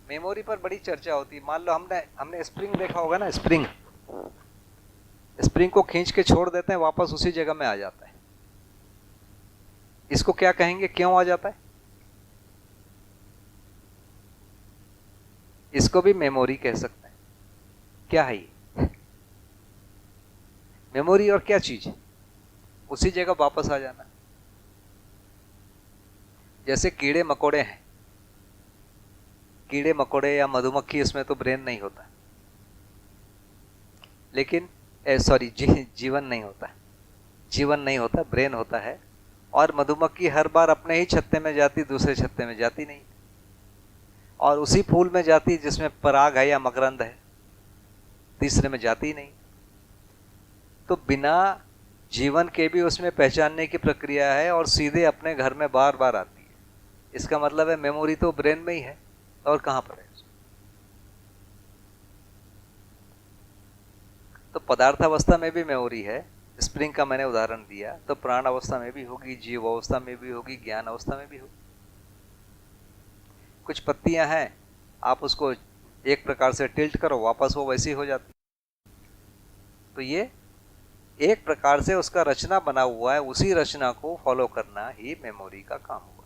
मेमोरी पर बड़ी चर्चा होती है। मान लो हमने स्प्रिंग देखा होगा ना, स्प्रिंग को खींच के छोड़ देते हैं, वापस उसी जगह में आ जाता है। इसको क्या कहेंगे, क्यों आ जाता है? इसको भी मेमोरी कह सकते हैं। क्या है ये मेमोरी? और क्या चीज है? उसी जगह वापस आ जाना। जैसे कीड़े मकोड़े हैं, कीड़े मकोड़े या मधुमक्खी, इसमें तो ब्रेन नहीं होता, लेकिन जीवन नहीं होता, जीवन नहीं होता, ब्रेन होता है। और मधुमक्खी हर बार अपने ही छत्ते में जाती, दूसरे छत्ते में जाती नहीं, और उसी फूल में जाती जिसमें पराग है या मकरंद है, तीसरे में जाती नहीं। तो बिना जीवन के भी उसमें पहचानने की प्रक्रिया है और सीधे अपने घर में बार बार आती है। इसका मतलब है मेमोरी तो ब्रेन में ही है, और कहां पर है? तो पदार्थावस्था में भी मेमोरी है, स्प्रिंग का मैंने उदाहरण दिया, तो प्राण अवस्था में भी होगी, जीव अवस्था में भी होगी, ज्ञान अवस्था में भी होगी। कुछ पत्तियां हैं, आप उसको एक प्रकार से टिल्ट करो, वापस वो वैसी हो जाती। तो ये एक प्रकार से उसका रचना बना हुआ है, उसी रचना को फॉलो करना ही मेमोरी का काम हुआ।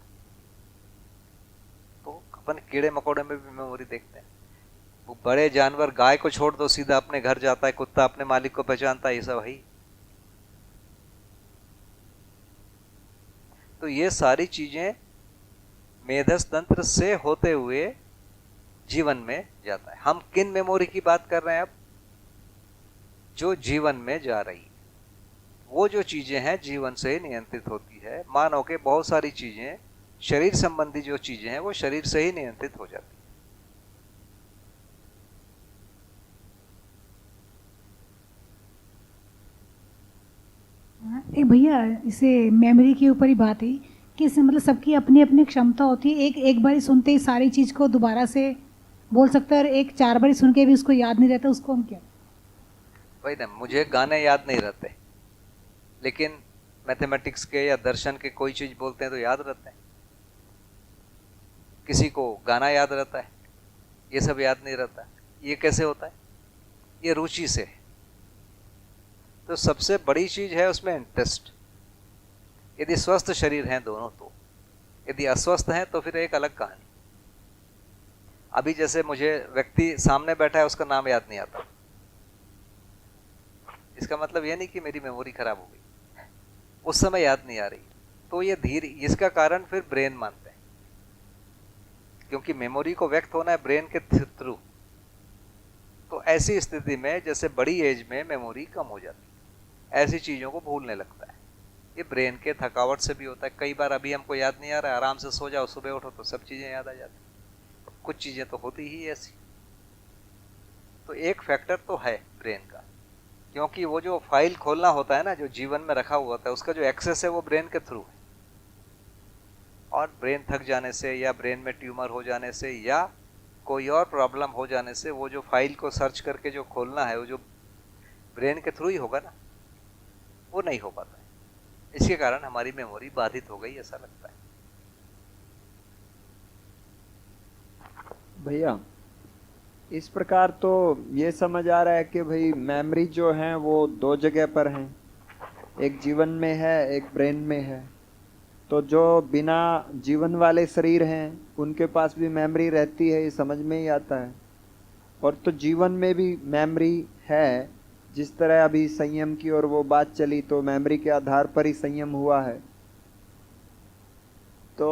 तो अपन कीड़े मकोड़े में भी मेमोरी देखते हैं। वो बड़े जानवर, गाय को छोड़ दो, सीधा अपने घर जाता है, कुत्ता अपने मालिक को पहचानता है, ये सब है। तो ये सारी चीजें मेधस तंत्र से होते हुए जीवन में जाता है। हम किन मेमोरी की बात कर रहे हैं अब? जो जीवन में जा रही है, वो जो चीजें हैं जीवन से ही नियंत्रित होती है। मानव के बहुत सारी चीजें, शरीर संबंधी जो चीजें हैं, वो शरीर से ही नियंत्रित हो जाती है। भैया, इसे मेमोरी के ऊपर ही बात है कि इसमें मतलब सबकी अपनी अपनी क्षमता होती है। एक बारी सुनते ही सारी चीज़ को दोबारा से बोल सकता है, और एक 4 बारी सुन के भी उसको याद नहीं रहता, उसको हम क्या? वही ना, मुझे गाने याद नहीं रहते, लेकिन मैथमेटिक्स के या दर्शन के कोई चीज बोलते हैं तो याद रहते हैं। किसी को गाना याद रहता है, ये सब याद नहीं रहता। ये कैसे होता है? ये रुचि से है। तो सबसे बड़ी चीज है उसमें इंटरेस्ट। यदि स्वस्थ शरीर हैं दोनों तो, यदि अस्वस्थ हैं तो फिर एक अलग कहानी। अभी जैसे मुझे व्यक्ति सामने बैठा है, उसका नाम याद नहीं आता, इसका मतलब यह नहीं कि मेरी मेमोरी खराब हो गई, उस समय याद नहीं आ रही। तो ये धीरे, इसका कारण फिर ब्रेन मानते हैं, क्योंकि मेमोरी को व्यक्त होना है ब्रेन के थ्रू। तो ऐसी स्थिति में जैसे बड़ी एज में मेमोरी कम हो जाती है, ऐसी चीजों को भूलने लगता है। ये ब्रेन के थकावट से भी होता है। कई बार अभी हमको याद नहीं आ रहा है, आराम से सो जाओ, सुबह उठो तो सब चीजें याद आ जाती। कुछ चीजें तो होती ही ऐसी। तो एक फैक्टर तो है ब्रेन का, क्योंकि वो जो फाइल खोलना होता है ना, जो जीवन में रखा हुआ होता है, उसका जो एक्सेस है वो ब्रेन के थ्रू है। और ब्रेन थक जाने से या ब्रेन में ट्यूमर हो जाने से या कोई और प्रॉब्लम हो जाने से वो जो फाइल को सर्च करके जो खोलना है, वो जो ब्रेन के थ्रू ही होगा ना, वो नहीं हो पाता है। इसके कारण हमारी मेमोरी बाधित हो गई, ऐसा लगता है। भैया, इस प्रकार तो ये समझ आ रहा है कि भाई मेमोरी जो है वो 2 जगह पर हैं, एक जीवन में है, एक ब्रेन में है। तो जो बिना जीवन वाले शरीर हैं उनके पास भी मेमोरी रहती है, ये समझ में ही आता है। और तो जीवन में भी मेमोरी है, जिस तरह अभी संयम की और वो बात चली, तो मेमोरी के आधार पर ही संयम हुआ है। तो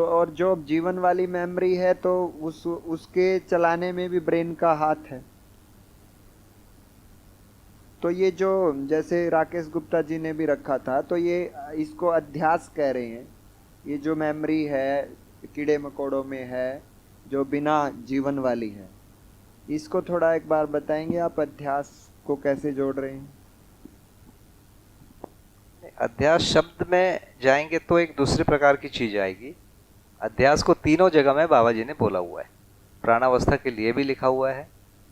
और जो जीवन वाली मेमोरी है, तो उसके चलाने में भी ब्रेन का हाथ है। तो ये जो जैसे राकेश गुप्ता जी ने भी रखा था, तो ये इसको अध्यास कह रहे हैं। ये जो मेमोरी है कीड़े मकोड़ों में है जो बिना जीवन वाली है। इसको थोड़ा एक बार बताएंगे आप, अध्यास को कैसे जोड़ रहे हैं? अध्यास शब्द में जाएंगे तो एक दूसरे प्रकार की चीज आएगी। अध्यास को तीनों जगह में बाबा जी ने बोला हुआ है। प्राणावस्था के लिए भी लिखा हुआ है,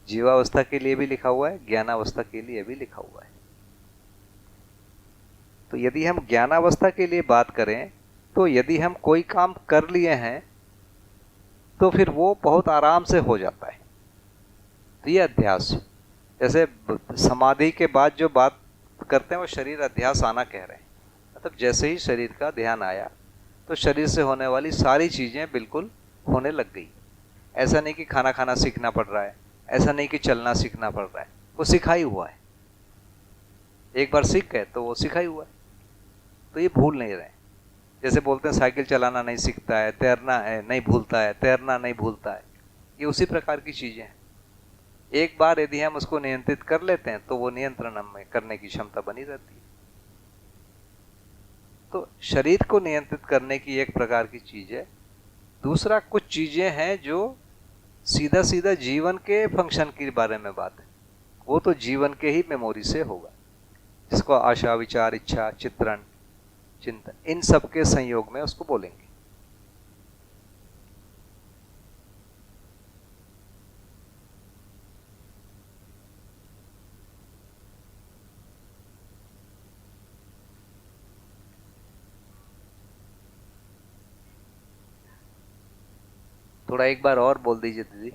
जीवावस्था के लिए भी लिखा हुआ है, ज्ञानावस्था के लिए भी लिखा हुआ है। तो यदि हम ज्ञानावस्था के लिए बात करें तो यदि हम कोई काम कर लिए हैं तो फिर वो बहुत आराम से हो जाता है। तो ये अध्यास, जैसे समाधि के बाद जो बात करते हैं वो शरीर अध्यास आना कह रहे हैं। मतलब जैसे ही शरीर का ध्यान आया तो शरीर से होने वाली सारी चीजें बिल्कुल होने लग गई। ऐसा नहीं कि खाना खाना सीखना पड़ रहा है, ऐसा नहीं कि चलना सीखना पड़ रहा है, वो सिखाई हुआ है। एक बार सीख गए तो वो सिखाई हुआ है, तो ये भूल नहीं रहे। जैसे बोलते हैं साइकिल चलाना नहीं सीखता है, तैरना है नहीं भूलता है, तैरना नहीं भूलता है, ये उसी प्रकार की चीजें हैं। एक बार यदि हम उसको नियंत्रित कर लेते हैं तो वो नियंत्रण में करने की क्षमता बनी रहती है। तो शरीर को नियंत्रित करने की एक प्रकार की चीज है। दूसरा, कुछ चीजें हैं जो सीधा सीधा जीवन के फंक्शन के बारे में बात है, वो तो जीवन के ही मेमोरी से होगा, जिसको आशा, विचार, इच्छा, चित्रण, चिंतन, इन सब के संयोग में उसको बोलेंगे। थोड़ा एक बार और बोल दीजिए दीदी।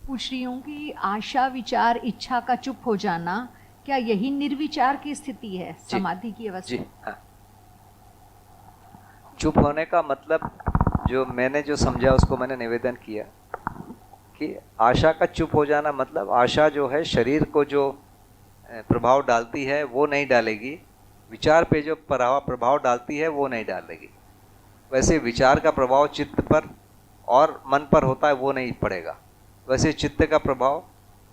पूछ रही हूँ कि आशा, विचार, इच्छा का चुप हो जाना, क्या यही निर्विचार की स्थिति है, समाधि की अवस्था? जी हाँ। चुप होने का मतलब जो मैंने जो समझा उसको मैंने निवेदन किया कि आशा का चुप हो जाना मतलब आशा जो है शरीर को जो प्रभाव डालती है वो नहीं डालेगी, विचार पे जो प्रभाव डालती है वो नहीं डालेगी। वैसे विचार का प्रभाव चित्त पर और मन पर होता है वो नहीं पड़ेगा। वैसे चित्त का प्रभाव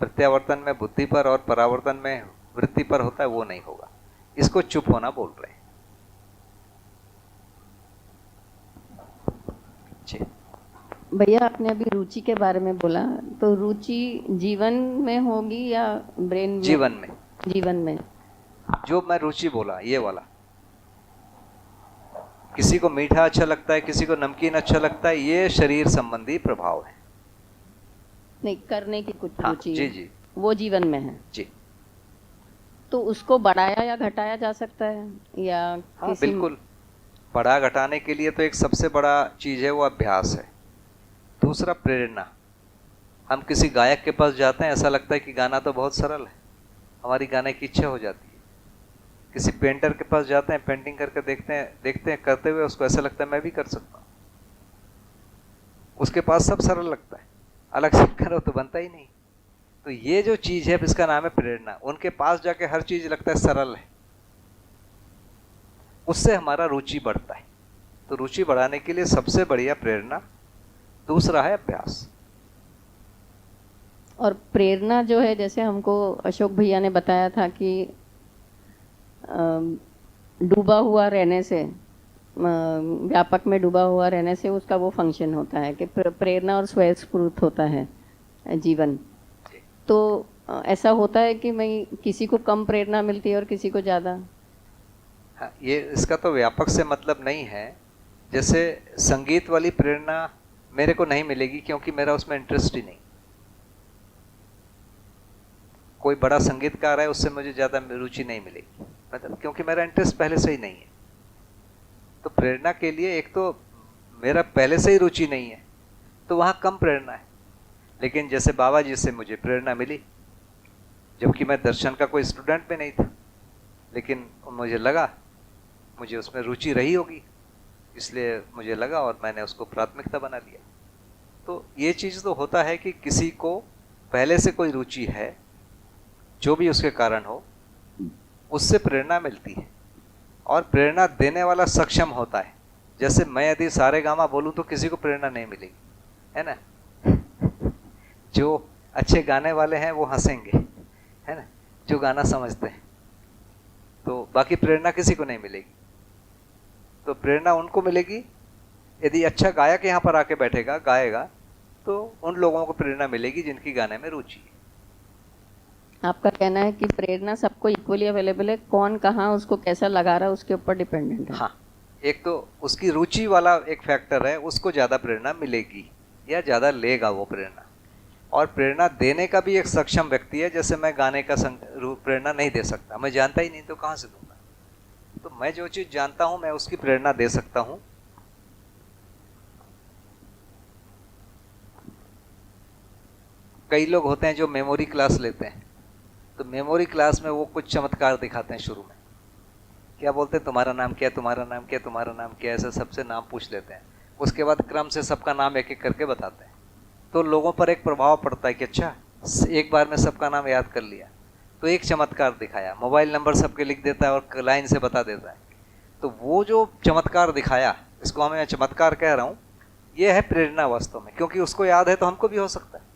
प्रत्यावर्तन में बुद्धि पर और परावर्तन में वृत्ति पर होता है वो नहीं होगा। इसको चुप होना बोल रहे हैं। जी भैया, आपने अभी रुचि के बारे में बोला, तो रुचि जीवन में होगी या ब्रेन में? जीवन में। जीवन में जो मैं रुचि बोला ये वाला, किसी को मीठा अच्छा लगता है, किसी को नमकीन अच्छा लगता है, ये शरीर संबंधी प्रभाव है। नहीं, करने की कुछ हाँ, रुचि जी जी, वो जीवन में है जी। तो उसको बढ़ाया या घटाया जा सकता है या हाँ, बिल्कुल। बढ़ा घटाने के लिए तो एक सबसे बड़ा चीज है वो अभ्यास है। दूसरा प्रेरणा। हम किसी गायक के पास जाते हैं, ऐसा लगता है कि गाना तो बहुत सरल है, हमारी गाने की इच्छा हो जाती है। किसी पेंटर के पास जाते हैं, पेंटिंग करके देखते हैं करते हुए, उसको ऐसा लगता है मैं भी कर सकता हूँ। उसके पास सब सरल लगता है, अलग से करो तो बनता ही नहीं। तो ये जो चीज है इसका नाम है प्रेरणा। उनके पास जाके हर चीज लगता है सरल है, उससे हमारा रुचि बढ़ता है। तो रुचि बढ़ाने के लिए सबसे बढ़िया प्रेरणा। दूसरा है अभ्यास। और प्रेरणा जो है, जैसे हमको अशोक भैया ने बताया था कि डूबा हुआ रहने से, व्यापक में डूबा हुआ रहने से उसका वो फंक्शन होता है कि प्रेरणा और स्वयंस्फूर्त होता है जीवन। तो ऐसा होता है कि मैं किसी को कम प्रेरणा मिलती है और किसी को ज़्यादा? हाँ, ये इसका तो व्यापक से मतलब नहीं है। जैसे संगीत वाली प्रेरणा मेरे को नहीं मिलेगी क्योंकि मेरा उसमें इंटरेस्ट ही नहीं। कोई बड़ा संगीतकार है, उससे मुझे ज़्यादा रुचि नहीं मिलेगी, मतलब क्योंकि मेरा इंटरेस्ट पहले से ही नहीं है। तो प्रेरणा के लिए एक तो मेरा पहले से ही रुचि नहीं है, तो वहाँ कम प्रेरणा है। लेकिन जैसे बाबा जी से मुझे प्रेरणा मिली, जबकि मैं दर्शन का कोई स्टूडेंट भी नहीं था, लेकिन मुझे लगा मुझे उसमें रुचि रही होगी, इसलिए मुझे लगा और मैंने उसको प्राथमिकता बना लिया। तो ये चीज़ तो होता है कि किसी को पहले से कोई रुचि है, जो भी उसके कारण हो, उससे प्रेरणा मिलती है और प्रेरणा देने वाला सक्षम होता है। जैसे मैं यदि सारे गामा बोलूं तो किसी को प्रेरणा नहीं मिलेगी, है ना। जो अच्छे गाने वाले हैं वो हंसेंगे, है ना, जो गाना समझते हैं, तो बाकी प्रेरणा किसी को नहीं मिलेगी। तो प्रेरणा उनको मिलेगी, यदि अच्छा गायक यहाँ पर आके बैठेगा गाएगा तो उन लोगों को प्रेरणा मिलेगी जिनकी गाने में रुचि है। आपका कहना है कि प्रेरणा सबको इक्वली अवेलेबल है, कौन कहाँ उसको कैसा लगा रहा है उसके ऊपर डिपेंडेंट है। हाँ, एक तो उसकी रुचि वाला एक फैक्टर है, उसको ज़्यादा प्रेरणा मिलेगी या ज़्यादा लेगा वो प्रेरणा। और प्रेरणा देने का भी एक सक्षम व्यक्ति है, जैसे मैं गाने का प्रेरणा नहीं दे सकता, मैं जानता ही नहीं तो कहाँ से दूंगा। तो मैं जो चीज़ जानता हूँ मैं उसकी प्रेरणा दे सकता हूँ। कई लोग होते हैं जो मेमोरी क्लास लेते हैं, तो मेमोरी क्लास में वो कुछ चमत्कार दिखाते हैं। शुरू में क्या बोलते हैं, तुम्हारा नाम क्या, तुम्हारा नाम क्या, तुम्हारा नाम क्या, ऐसे सबसे नाम पूछ लेते हैं। उसके बाद क्रम से सबका नाम एक एक करके बताते हैं। तो लोगों पर एक प्रभाव पड़ता है कि अच्छा एक बार में सबका नाम याद कर लिया। तो एक चमत्कार दिखाया, मोबाइल नंबर सबके लिख देता है और लाइन से बता देता है। तो वो जो चमत्कार दिखाया, इसको मैं चमत्कार कह रहा हूँ, ये है प्रेरणा वास्तव में, क्योंकि उसको याद है तो हमको भी हो सकता है।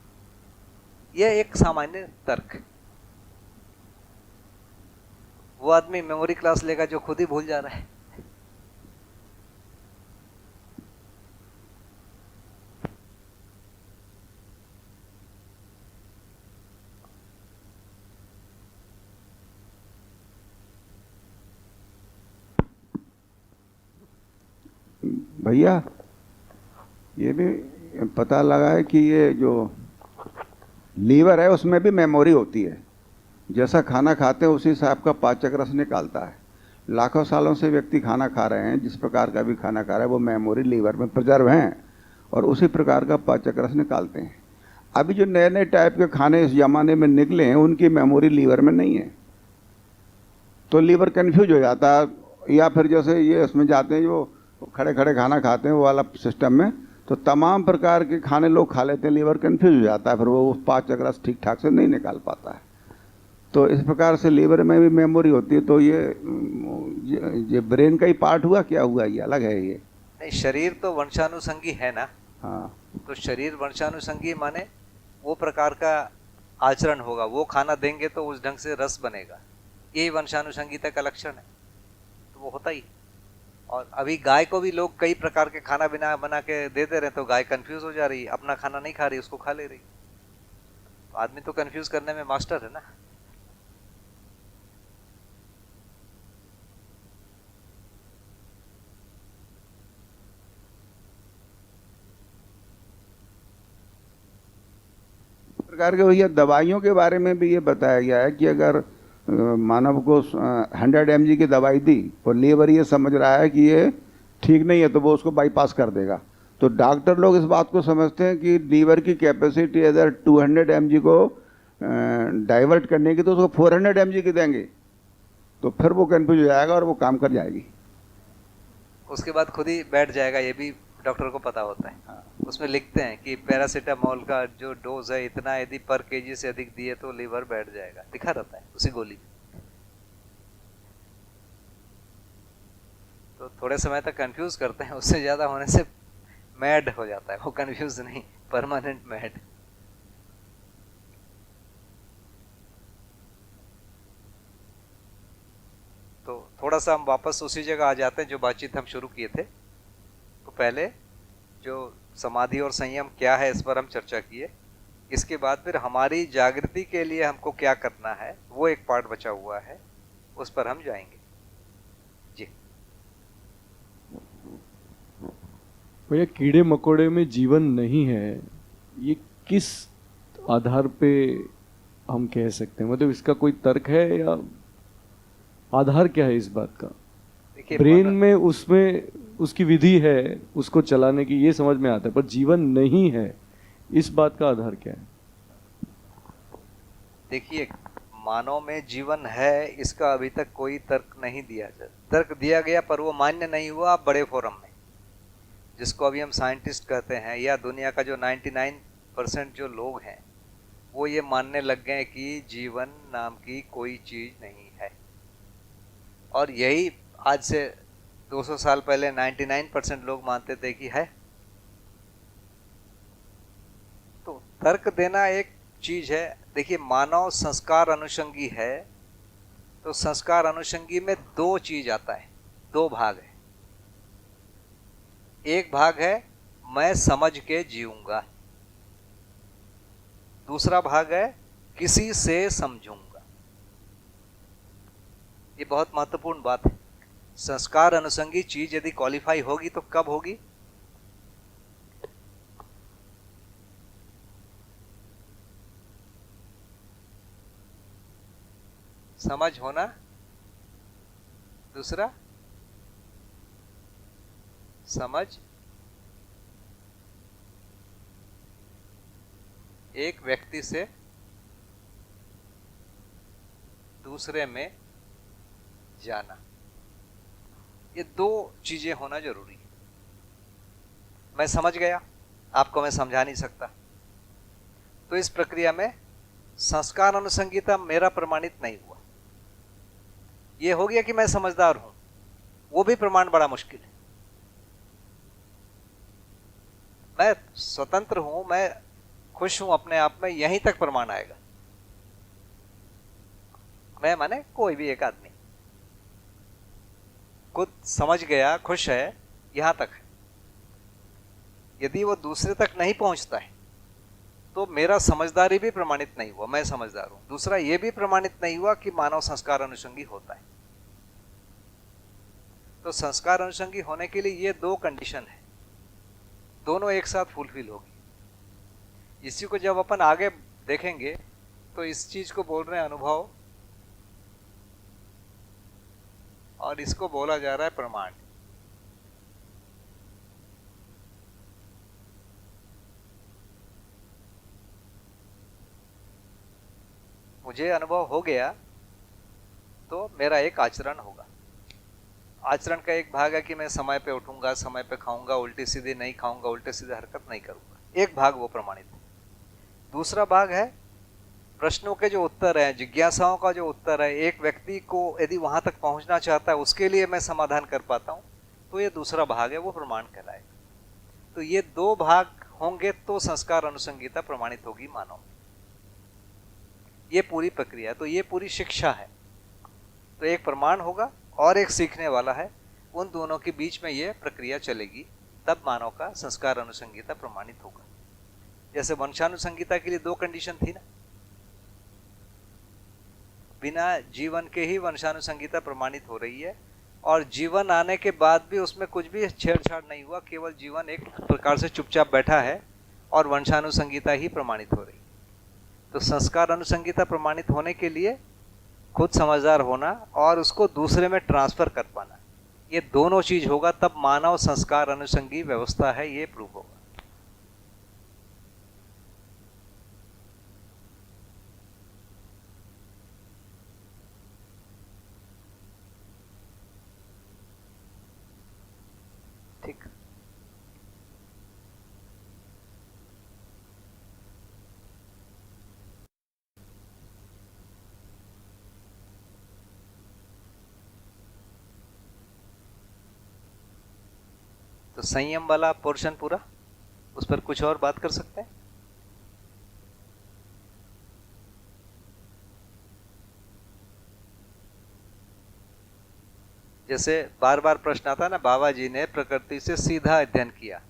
यह एक सामान्य तर्क। वो आदमी मेमोरी क्लास लेगा जो खुद ही भूल जा रहा है। भैया ये भी पता लगा है कि ये जो लीवर है उसमें भी मेमोरी होती है। जैसा खाना खाते हैं उसी से आपका पाचक रस निकालता है। लाखों सालों से व्यक्ति खाना खा रहे हैं, जिस प्रकार का भी खाना खा रहा है वो मेमोरी लीवर में प्रिजर्व हैं और उसी प्रकार का पाचक रस निकालते हैं। अभी जो नए नए टाइप के खाने इस ज़माने में निकले हैं उनकी मेमोरी लीवर में नहीं है, तो लीवर कन्फ्यूज हो जाता है। या फिर जैसे ये उसमें जाते हैं जो खड़े खड़े खाना खाते हैं वो वाला सिस्टम में, तो तमाम प्रकार के खाने लोग खा लेते हैं, लीवर कन्फ्यूज हो जाता है, फिर वो पाचक रस ठीक ठाक से नहीं निकाल पाता है। तो इस प्रकार से लीवर में भी मेमोरी होती है। तो ये ब्रेन का ही पार्ट हुआ, क्या हुआ, ये अलग है ये? नहीं, शरीर तो वंशानुसंगी है ना। हाँ, तो शरीर वंशानुसंगी माने वो प्रकार का आचरण होगा, वो खाना देंगे तो उस ढंग से रस बनेगा, यही वंशानुसंगिता का लक्षण है। तो वो होता ही। और अभी गाय को भी लोग कई प्रकार के खाना बना के दे दे रहे हैं, तो गाय कंफ्यूज हो जा रही है, अपना खाना नहीं खा रही, उसको खा ले रही। तो आदमी तो कंफ्यूज करने में मास्टर है ना। प्रकार के भैया दवाइयों के बारे में भी ये बताया गया है कि अगर मानव को 100 mg की दवाई दी और लीवर ये समझ रहा है कि ये ठीक नहीं है तो वो उसको बाईपास कर देगा। तो डॉक्टर लोग इस बात को समझते हैं कि लीवर की कैपेसिटी अगर 200 mg को डाइवर्ट करने की तो उसको 400 mg की देंगे, तो फिर वो कन्फ्यूज हो जाएगा और वो काम कर जाएगी। उसके बाद खुद ही बैठ जाएगा, ये भी डॉक्टर को पता होता है। हाँ। उसमें लिखते हैं कि पैरासीटामोल का जो डोज है इतना, यदि पर केजी से अधिक दिए तो लीवर बैठ जाएगा, लिखा रहता है उसी गोली। तो थोड़े समय तक कंफ्यूज करते हैं, उससे ज्यादा होने से मैड हो जाता है वो, कंफ्यूज नहीं, परमानेंट मैड। तो थोड़ा सा हम वापस उसी जगह आ जाते हैं जो बातचीत हम शुरू किए थे। तो पहले जो समाधि और संयम क्या है इस पर हम चर्चा किए। इसके बाद फिर हमारी जागृति के लिए हमको क्या करना है, वो एक पार्ट बचा हुआ है, उस पर हम जाएंगे। जी भैया, कीड़े मकोड़े में जीवन नहीं है, ये किस आधार पे हम कह सकते हैं? मतलब इसका कोई तर्क है या आधार क्या है इस बात का? ब्रेन में उसमें उसकी विधि है उसको चलाने की, ये समझ में आता है, पर जीवन नहीं है, इस बात का आधार क्या है? देखिए, मानव में जीवन है इसका अभी तक कोई तर्क नहीं दिया जाता। तर्क दिया गया पर वो मान्य नहीं हुआ बड़े फोरम में, जिसको अभी हम साइंटिस्ट कहते हैं, या दुनिया का जो 99% जो लोग हैं वो ये मानने लग गए कि जीवन नाम की कोई चीज नहीं है। और यही आज से 200 साल पहले 99% लोग मानते थे कि है। तो तर्क देना एक चीज है। देखिए, मानव संस्कार अनुषंगी है, तो संस्कार अनुषंगी में दो चीज आता है, दो भाग है। एक भाग है मैं समझ के जीऊंगा, दूसरा भाग है किसी से समझूंगा। ये बहुत महत्वपूर्ण बात है। संस्कार अनुसंगी चीज यदि क्वालिफाई होगी तो कब होगी? समझ होना, दूसरा समझ। एक व्यक्ति से दूसरे में जाना, ये दो चीजें होना जरूरी है। मैं समझ गया, आपको मैं समझा नहीं सकता, तो इस प्रक्रिया में संस्कार अनुसंगिता मेरा प्रमाणित नहीं हुआ। ये हो गया कि मैं समझदार हूं, वो भी प्रमाण बड़ा मुश्किल है। मैं स्वतंत्र हूं, मैं खुश हूं अपने आप में, यहीं तक प्रमाण आएगा। मैं माने कोई भी एक आदमी खुद समझ गया, खुश है, यहां तक है। यदि वो दूसरे तक नहीं पहुंचता है तो मेरा समझदारी भी प्रमाणित नहीं हुआ, मैं समझदार हूं। दूसरा ये भी प्रमाणित नहीं हुआ कि मानव संस्कार अनुषंगी होता है। तो संस्कार अनुषंगी होने के लिए ये दो कंडीशन है, दोनों एक साथ फुलफिल होगी। इसी को जब अपन आगे देखेंगे तो इस चीज को बोल रहे हैं अनुभव, और इसको बोला जा रहा है प्रमाण। मुझे अनुभव हो गया तो मेरा एक आचरण होगा। आचरण का एक भाग है कि मैं समय पे उठूंगा, समय पे खाऊंगा, उल्टी सीधी नहीं खाऊंगा, उल्टे सीधे हरकत नहीं करूंगा। एक भाग वो प्रमाणित है। दूसरा भाग है प्रश्नों के जो उत्तर हैं, जिज्ञासाओं का जो उत्तर है। एक व्यक्ति को यदि वहां तक पहुंचना चाहता है, उसके लिए मैं समाधान कर पाता हूं, तो ये दूसरा भाग है, वो प्रमाण कहलाएगा। तो ये दो भाग होंगे तो संस्कार अनुसंगिता प्रमाणित होगी मानव। ये पूरी प्रक्रिया, तो ये पूरी शिक्षा है। तो एक प्रमाण होगा और एक सीखने वाला है, उन दोनों के बीच में ये प्रक्रिया चलेगी, तब मानव का संस्कार अनुसंगिता प्रमाणित होगा। जैसे वंशानुसंगिता के लिए दो कंडीशन थी ना, बिना जीवन के ही वंशानुसंगिता प्रमाणित हो रही है, और जीवन आने के बाद भी उसमें कुछ भी छेड़छाड़ नहीं हुआ, केवल जीवन एक प्रकार से चुपचाप बैठा है और वंशानुसंगिता ही प्रमाणित हो रही है। तो संस्कार अनुसंगिता प्रमाणित होने के लिए खुद समझदार होना और उसको दूसरे में ट्रांसफर कर पाना, ये दोनों चीज होगा, तब मानव संस्कार अनुसंगी व्यवस्था है, ये प्रूव होगा। ठीक। तो संयम वाला पोर्शन पूरा, उस पर कुछ और बात कर सकते हैं? जैसे बार बार प्रश्न आता है ना, बाबा जी ने प्रकृति से सीधा अध्ययन किया,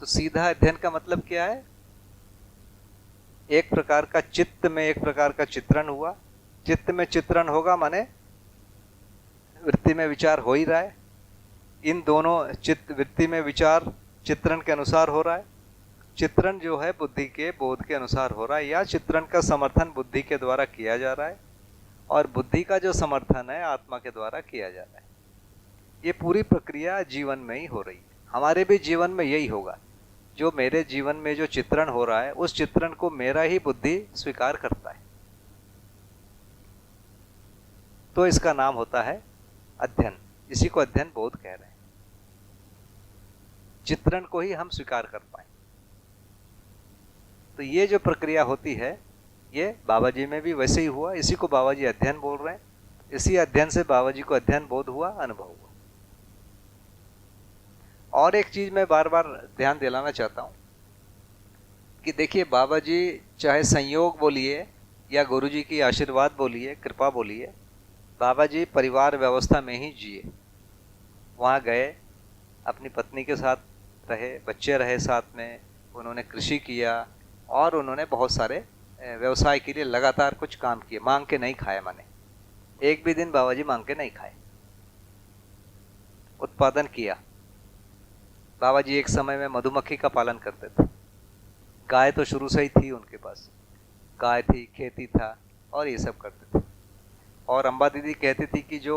तो सीधा अध्ययन का मतलब क्या है? एक प्रकार का चित्त में एक प्रकार का चित्रण हुआ। चित्त में चित्रण होगा माने वृत्ति में विचार हो ही रहा है। इन दोनों चित्त वृत्ति में विचार चित्रण के अनुसार हो रहा है। चित्रण जो है बुद्धि के बोध के अनुसार हो रहा है, या चित्रण का समर्थन बुद्धि के द्वारा किया जा रहा है, और बुद्धि का जो समर्थन है आत्मा के द्वारा किया जा रहा है। ये पूरी प्रक्रिया जीवन में ही हो रही है। हमारे भी जीवन में यही होगा। जो मेरे जीवन में जो चित्रण हो रहा है, उस चित्रण को मेरा ही बुद्धि स्वीकार करता है। तो इसका नाम होता है अध्ययन। इसी को अध्ययन बोध कह रहे हैं। चित्रण को ही हम स्वीकार कर पाए। तो ये जो प्रक्रिया होती है, ये बाबा जी में भी वैसे ही हुआ। इसी को बाबा जी अध्ययन बोल रहे हैं। इसी अध्ययन से बाबा जी को अध्ययन बोध हुआ, अनुभव हुआ। और एक चीज मैं बार बार ध्यान दिलाना चाहता हूं कि देखिए, बाबा जी चाहे संयोग बोलिए या गुरु जी की आशीर्वाद बोलिए, कृपा बोलिए, बाबा जी परिवार व्यवस्था में ही जिए। वहां गए, अपनी पत्नी के साथ रहे, बच्चे रहे साथ में, उन्होंने कृषि किया और उन्होंने बहुत सारे व्यवसाय के लिए लगातार कुछ काम किए, मांग के नहीं खाए। माने एक भी दिन बाबाजी मांग के नहीं खाए, उत्पादन किया। बाबाजी एक समय में मधुमक्खी का पालन करते थे। गाय तो शुरू से ही थी उनके पास, गाय थी, खेती था और ये सब करते थे। और अम्बा दीदी कहती थी कि जो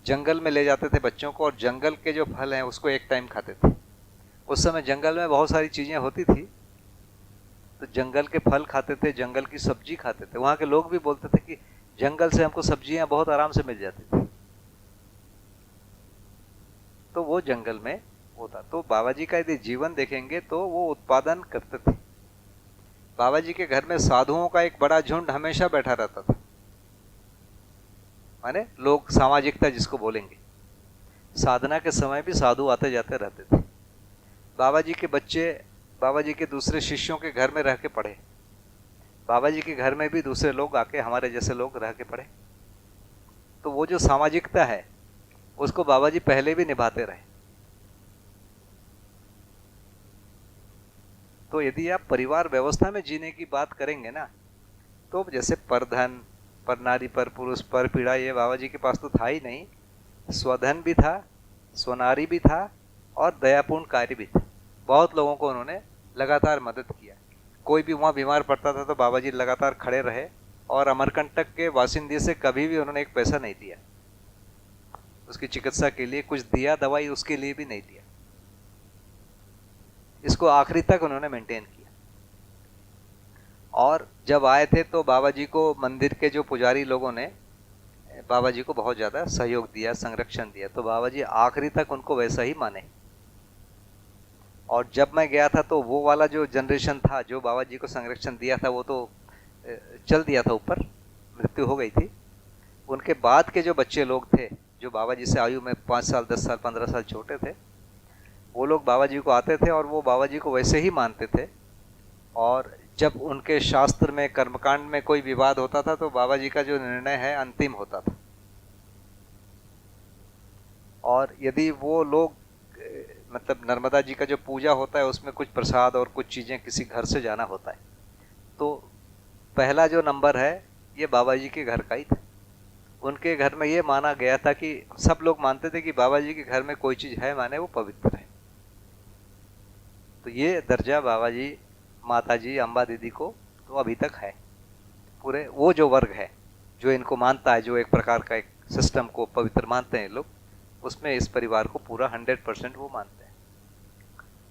जंगल में ले जाते थे बच्चों को और जंगल के जो फल हैं उसको एक टाइम खाते थे। उस समय जंगल में बहुत सारी चीज़ें होती थी, तो जंगल के फल खाते थे, जंगल की सब्जी खाते थे। वहाँ के लोग भी बोलते थे कि जंगल से हमको सब्जियाँ बहुत आराम से मिल जाती थी, तो वो जंगल में होता। तो बाबाजी का यदि जीवन देखेंगे तो वो उत्पादन करते थे। बाबाजी के घर में साधुओं का एक बड़ा झुंड हमेशा बैठा रहता था, माने लोग सामाजिकता जिसको बोलेंगे। साधना के समय भी साधु आते जाते रहते थे। बाबाजी के बच्चे बाबाजी के दूसरे शिष्यों के घर में रह के पढ़े। बाबाजी के घर में भी दूसरे लोग आके, हमारे जैसे लोग रह के पढ़े। तो वो जो सामाजिकता है उसको बाबाजी पहले भी निभाते रहे। तो यदि आप परिवार व्यवस्था में जीने की बात करेंगे ना, तो जैसे पर धन, पर नारी, पर पुरुष, पर पीड़ा, ये बाबाजी के पास तो था ही नहीं। स्वधन भी था, स्वनारी भी था और दयापूर्ण कार्य भी था। बहुत लोगों को उन्होंने लगातार मदद किया। कोई भी वहाँ बीमार पड़ता था तो बाबाजी लगातार खड़े रहे और अमरकंटक के वासिंदे से कभी भी उन्होंने एक पैसा नहीं दिया। उसकी चिकित्सा के लिए कुछ दिया, दवाई उसके लिए भी नहीं दिया। इसको आखिरी तक उन्होंने मेंटेन किया। और जब आए थे तो बाबाजी को मंदिर के जो पुजारी लोगों ने बाबाजी को बहुत ज़्यादा सहयोग दिया, संरक्षण दिया। तो बाबाजी आखिरी तक उनको वैसा ही माने। और जब मैं गया था तो वो वाला जो जनरेशन था जो बाबाजी को संरक्षण दिया था वो तो चल दिया था ऊपर, मृत्यु हो गई थी। उनके बाद के जो बच्चे लोग थे जो बाबाजी से आयु में 5 साल, 10 साल, 15 साल छोटे थे, वो लोग बाबाजी को आते थे और वो बाबाजी को वैसे ही मानते थे। और जब उनके शास्त्र में, कर्मकांड में कोई विवाद होता था तो बाबाजी का जो निर्णय है अंतिम होता था। और यदि वो लोग, मतलब नर्मदा जी का जो पूजा होता है उसमें कुछ प्रसाद और कुछ चीज़ें किसी घर से जाना होता है, तो पहला जो नंबर है ये बाबाजी के घर का ही था। उनके घर में ये माना गया था कि सब लोग मानते थे कि बाबाजी के घर में कोई चीज़ है माने वो पवित्र है। तो ये दर्जा बाबाजी, माताजी, अम्बा दीदी को तो अभी तक है। पूरे वो जो वर्ग है जो इनको मानता है, जो एक प्रकार का एक सिस्टम को पवित्र मानते हैं लोग, उसमें इस परिवार को पूरा 100% वो मानते हैं।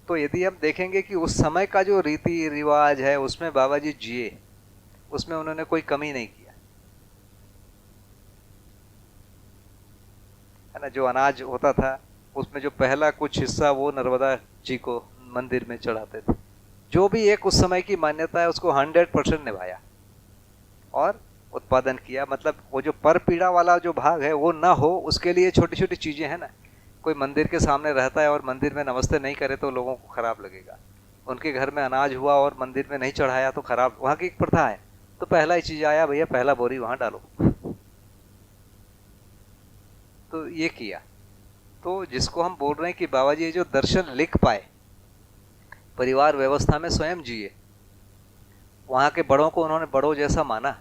तो यदि हम देखेंगे कि उस समय का जो रीति रिवाज है उसमें बाबाजी जिए, उसमें उन्होंने कोई कमी नहीं किया, है ना। जो अनाज होता था उसमें जो पहला कुछ हिस्सा वो नर्मदा जी को मंदिर में चढ़ाते थे। जो भी एक उस समय की मान्यता है उसको 100% निभाया और उत्पादन किया। मतलब वो जो पर पीड़ा वाला जो भाग है वो ना हो, उसके लिए छोटी छोटी चीज़ें हैं ना। कोई मंदिर के सामने रहता है और मंदिर में नमस्ते नहीं करे तो लोगों को खराब लगेगा। उनके घर में अनाज हुआ और मंदिर में नहीं चढ़ाया तो खराब, वहाँ की एक प्रथा है। तो पहला ही चीज़ आया, भैया पहला बोरी वहाँ डालो, तो ये किया। तो जिसको हम बोल रहे हैं कि बाबाजी ये जो दर्शन लिख पाए, परिवार व्यवस्था में स्वयं जिए, वहाँ के बड़ों को उन्होंने बड़ों जैसा माना,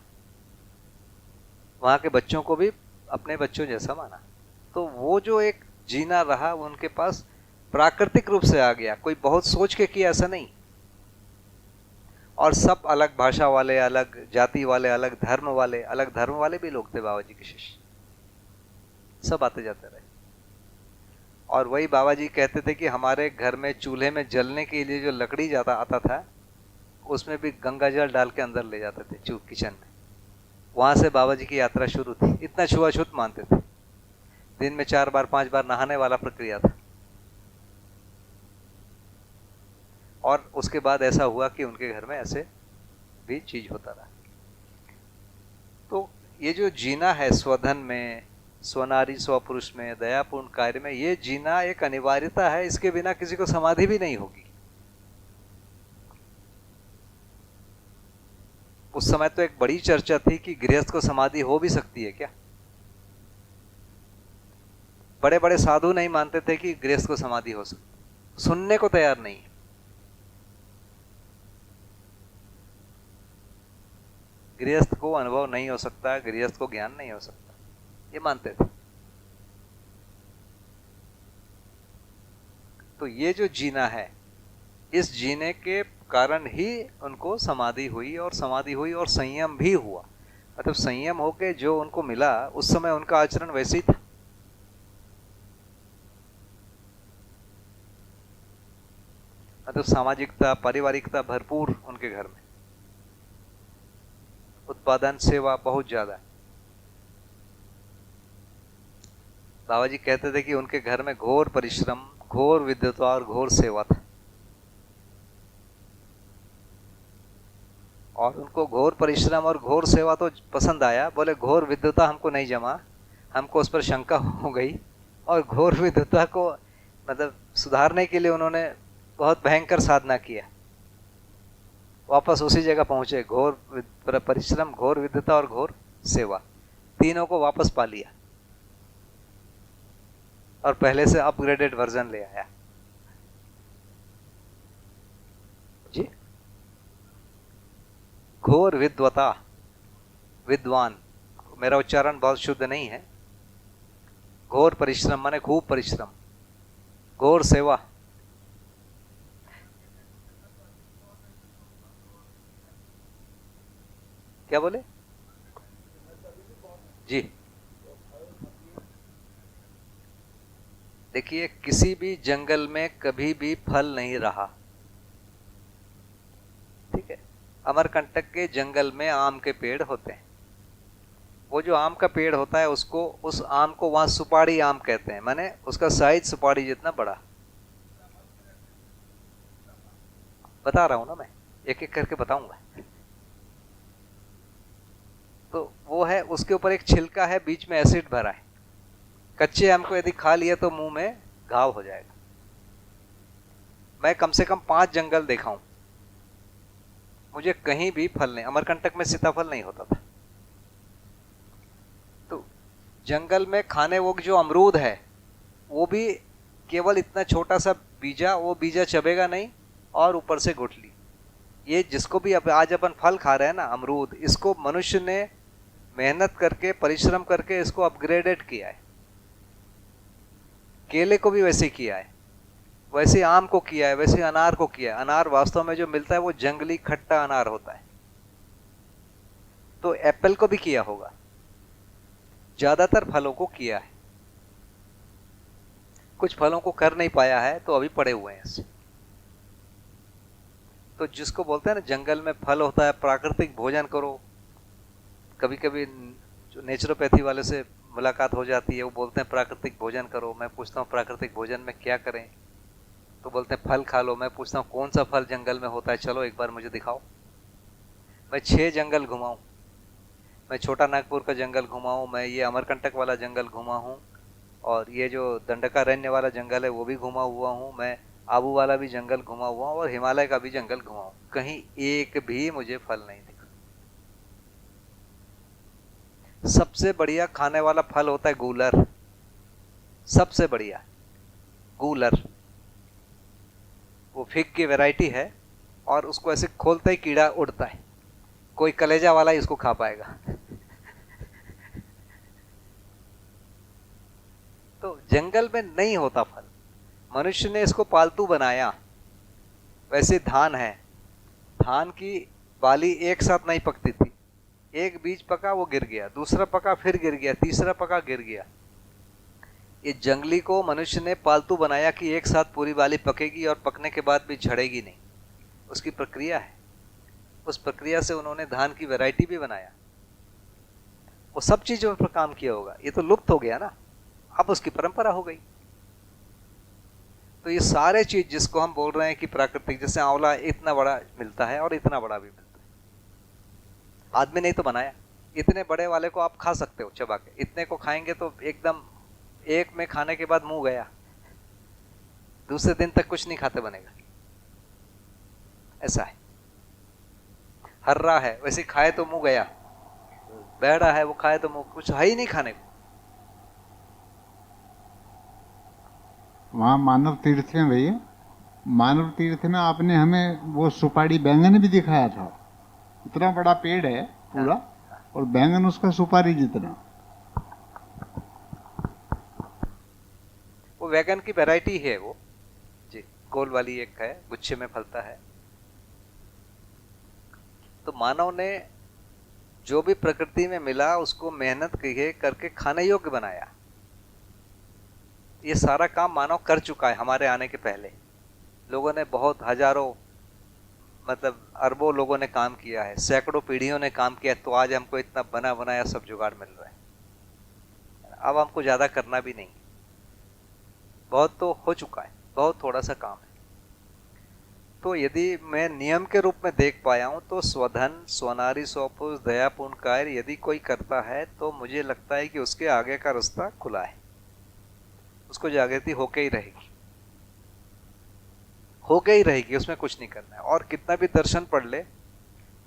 वहाँ के बच्चों को भी अपने बच्चों जैसा माना। तो वो जो एक जीना रहा उनके पास प्राकृतिक रूप से आ गया, कोई बहुत सोच के किया ऐसा नहीं। और सब अलग भाषा वाले, अलग जाति वाले, अलग धर्म वाले, अलग धर्म वाले भी लोग थे बाबाजी के शिष्य, सब आते जाते रहे। और वही बाबाजी कहते थे कि हमारे घर में चूल्हे में जलने के लिए जो लकड़ी जाता आता था उसमें भी गंगा जल डाल के अंदर ले जाते थे किचन में। वहाँ से बाबाजी की यात्रा शुरू थी। इतना छुआछूत मानते थे। दिन में 4 बार 5 बार नहाने वाला प्रक्रिया था। और उसके बाद ऐसा हुआ कि उनके घर में ऐसे भी चीज होता रहा। तो ये जो जीना है स्वधन में, स्वनारी स्वपुरुष में, दयापूर्ण कार्य में, ये जीना एक अनिवार्यता है। इसके बिना किसी को समाधि भी नहीं होगी। उस समय तो एक बड़ी चर्चा थी कि गृहस्थ को समाधि हो भी सकती है क्या, बड़े बड़े साधु नहीं मानते थे कि गृहस्थ को समाधि हो सकती, सुनने को तैयार नहीं। गृहस्थ को अनुभव नहीं हो सकता, गृहस्थ को ज्ञान नहीं हो सकता, ये मानते थे। तो ये जो जीना है, इस जीने के कारण ही उनको समाधि हुई, और समाधि हुई और संयम भी हुआ। मतलब संयम होके जो उनको मिला, उस समय उनका आचरण वैसे ही था। मतलब सामाजिकता, पारिवारिकता भरपूर उनके घर में, उत्पादन सेवा बहुत ज्यादा है। बाबा जी कहते थे कि उनके घर में घोर परिश्रम, घोर विद्वता और घोर सेवा था। और उनको घोर परिश्रम और घोर सेवा तो पसंद आया। बोले घोर विद्वता हमको नहीं जमा, हमको उस पर शंका हो गई, और घोर विद्वता को मतलब सुधारने के लिए उन्होंने बहुत भयंकर साधना किया। वापस उसी जगह पहुंचे, घोर परिश्रम, घोर विद्वता और घोर सेवा, तीनों को वापस पा लिया और पहले से अपग्रेडेड वर्जन ले आया जी। घोर विद्वता, विद्वान, मेरा उच्चारण बहुत शुद्ध नहीं है। घोर परिश्रम माने खूब परिश्रम, घोर सेवा, क्या बोले जी? देखिए, किसी भी जंगल में कभी भी फल नहीं रहा, ठीक है। अमरकंटक के जंगल में आम के पेड़ होते हैं। वो जो आम का पेड़ होता है, उसको, उस आम को वहां सुपारी आम कहते हैं, माने उसका साइज सुपारी जितना बड़ा। बता रहा हूं ना मैं, एक एक करके बताऊंगा। तो वो है, उसके ऊपर एक छिलका है, बीच में एसिड भरा है। कच्चे आम को यदि खा लिया तो मुंह में घाव हो जाएगा। मैं कम से कम 5 जंगल देखा हूं, मुझे कहीं भी फल नहीं, अमरकंटक में सीताफल नहीं होता था। तो जंगल में खाने वो जो अमरूद है, वो भी केवल इतना छोटा सा बीजा, वो बीजा चबेगा नहीं, और ऊपर से गुठली। ये जिसको भी अब आज अपन फल खा रहे हैं ना, अमरूद, इसको मनुष्य ने मेहनत करके, परिश्रम करके इसको अपग्रेडेड किया है। केले को भी वैसे किया है, वैसे आम को किया है, वैसे अनार को किया है। अनार वास्तव में जो मिलता है वो जंगली खट्टा अनार होता है। तो एप्पल को भी किया होगा, ज्यादातर फलों को किया है। कुछ फलों को कर नहीं पाया है, तो अभी पड़े हुए हैं ऐसे। तो जिसको बोलते हैं ना, जंगल में फल होता है, प्राकृतिक भोजन करो। कभी कभी जो नेचुरोपैथी वाले से मुलाकात हो जाती है, वो बोलते हैं प्राकृतिक भोजन करो। मैं पूछता हूँ प्राकृतिक भोजन में क्या करें, तो बोलते हैं फल खा लो। मैं पूछता हूँ कौन सा फल जंगल में होता है, चलो एक बार मुझे दिखाओ। मैं 6 जंगल घुमा हूँ, मैं छोटा नागपुर का जंगल घुमा हूँ, मैं ये अमरकंटक वाला जंगल घुमा हूँ, और ये जो दंडकारण्य वाला जंगल है वो भी घुमा हुआ हूँ, मैं आबू वाला भी जंगल घुमा हुआ हूँ, और हिमालय का भी जंगल घुमा हूँ। कहीं एक भी मुझे फल नहीं दिखा। सबसे बढ़िया खाने वाला फल होता है गूलर, सबसे बढ़िया गूलर। वो फिग की वैरायटी है, और उसको ऐसे खोलते ही कीड़ा उड़ता है। कोई कलेजा वाला ही इसको खा पाएगा। तो जंगल में नहीं होता फल, मनुष्य ने इसको पालतू बनाया। वैसे धान है, धान की बाली एक साथ नहीं पकती थी। एक बीज पका, वो गिर गया, दूसरा पका, फिर गिर गया, तीसरा पका, गिर गया। ये जंगली को मनुष्य ने पालतू बनाया कि एक साथ पूरी बाली पकेगी और पकने के बाद भी झड़ेगी नहीं। उसकी प्रक्रिया है, उस प्रक्रिया से उन्होंने धान की वैरायटी भी बनाया। वो सब चीजों पर काम किया होगा। ये तो लुप्त हो गया ना, अब उसकी परंपरा हो गई। तो ये सारे चीज जिसको हम बोल रहे हैं कि प्राकृतिक, जैसे आंवला इतना बड़ा मिलता है और इतना बड़ा भी मिलता है, आदमी ने तो बनाया। इतने बड़े वाले को आप खा सकते हो चबा के, इतने को खाएंगे तो एकदम एक में खाने के बाद मुंह गया, दूसरे दिन तक कुछ नहीं खाते बनेगा, ऐसा है। हर्रा है, वैसे खाए तो मुंह गया, बैड़ा है वो खाए तो मुंह, कुछ है ही नहीं खाने को। वहाँ मानव तीर्थ में भैया, मानव तीर्थ में आपने हमें वो सुपारी बैंगन भी दिखाया था। इतना बड़ा पेड़ है पूरा, और बैंगन उसका सुपारी जितना। वो वैगन की वैरायटी है वो जी, गोल वाली एक है, गुच्छे में फलता है। तो मानव ने जो भी प्रकृति में मिला उसको मेहनत करके खाने योग्य बनाया। ये सारा काम मानव कर चुका है हमारे आने के पहले। लोगों ने बहुत हजारों मतलब अरबों लोगों ने काम किया है, सैकड़ों पीढ़ियों ने काम किया है, तो आज हमको इतना बना बनाया सब जुगाड़ मिल रहा है। अब हमको ज्यादा करना भी नहीं, बहुत तो हो चुका है, बहुत थोड़ा सा काम है। तो यदि मैं नियम के रूप में देख पाया हूं तो स्वधन स्वनारी स्वपुष दयापूर्ण कार्य यदि कोई करता है तो मुझे लगता है कि उसके आगे का रास्ता खुला है, उसको जागृति होके ही रहेगी, होके ही रहेगी, उसमें कुछ नहीं करना है। और कितना भी दर्शन पढ़ ले,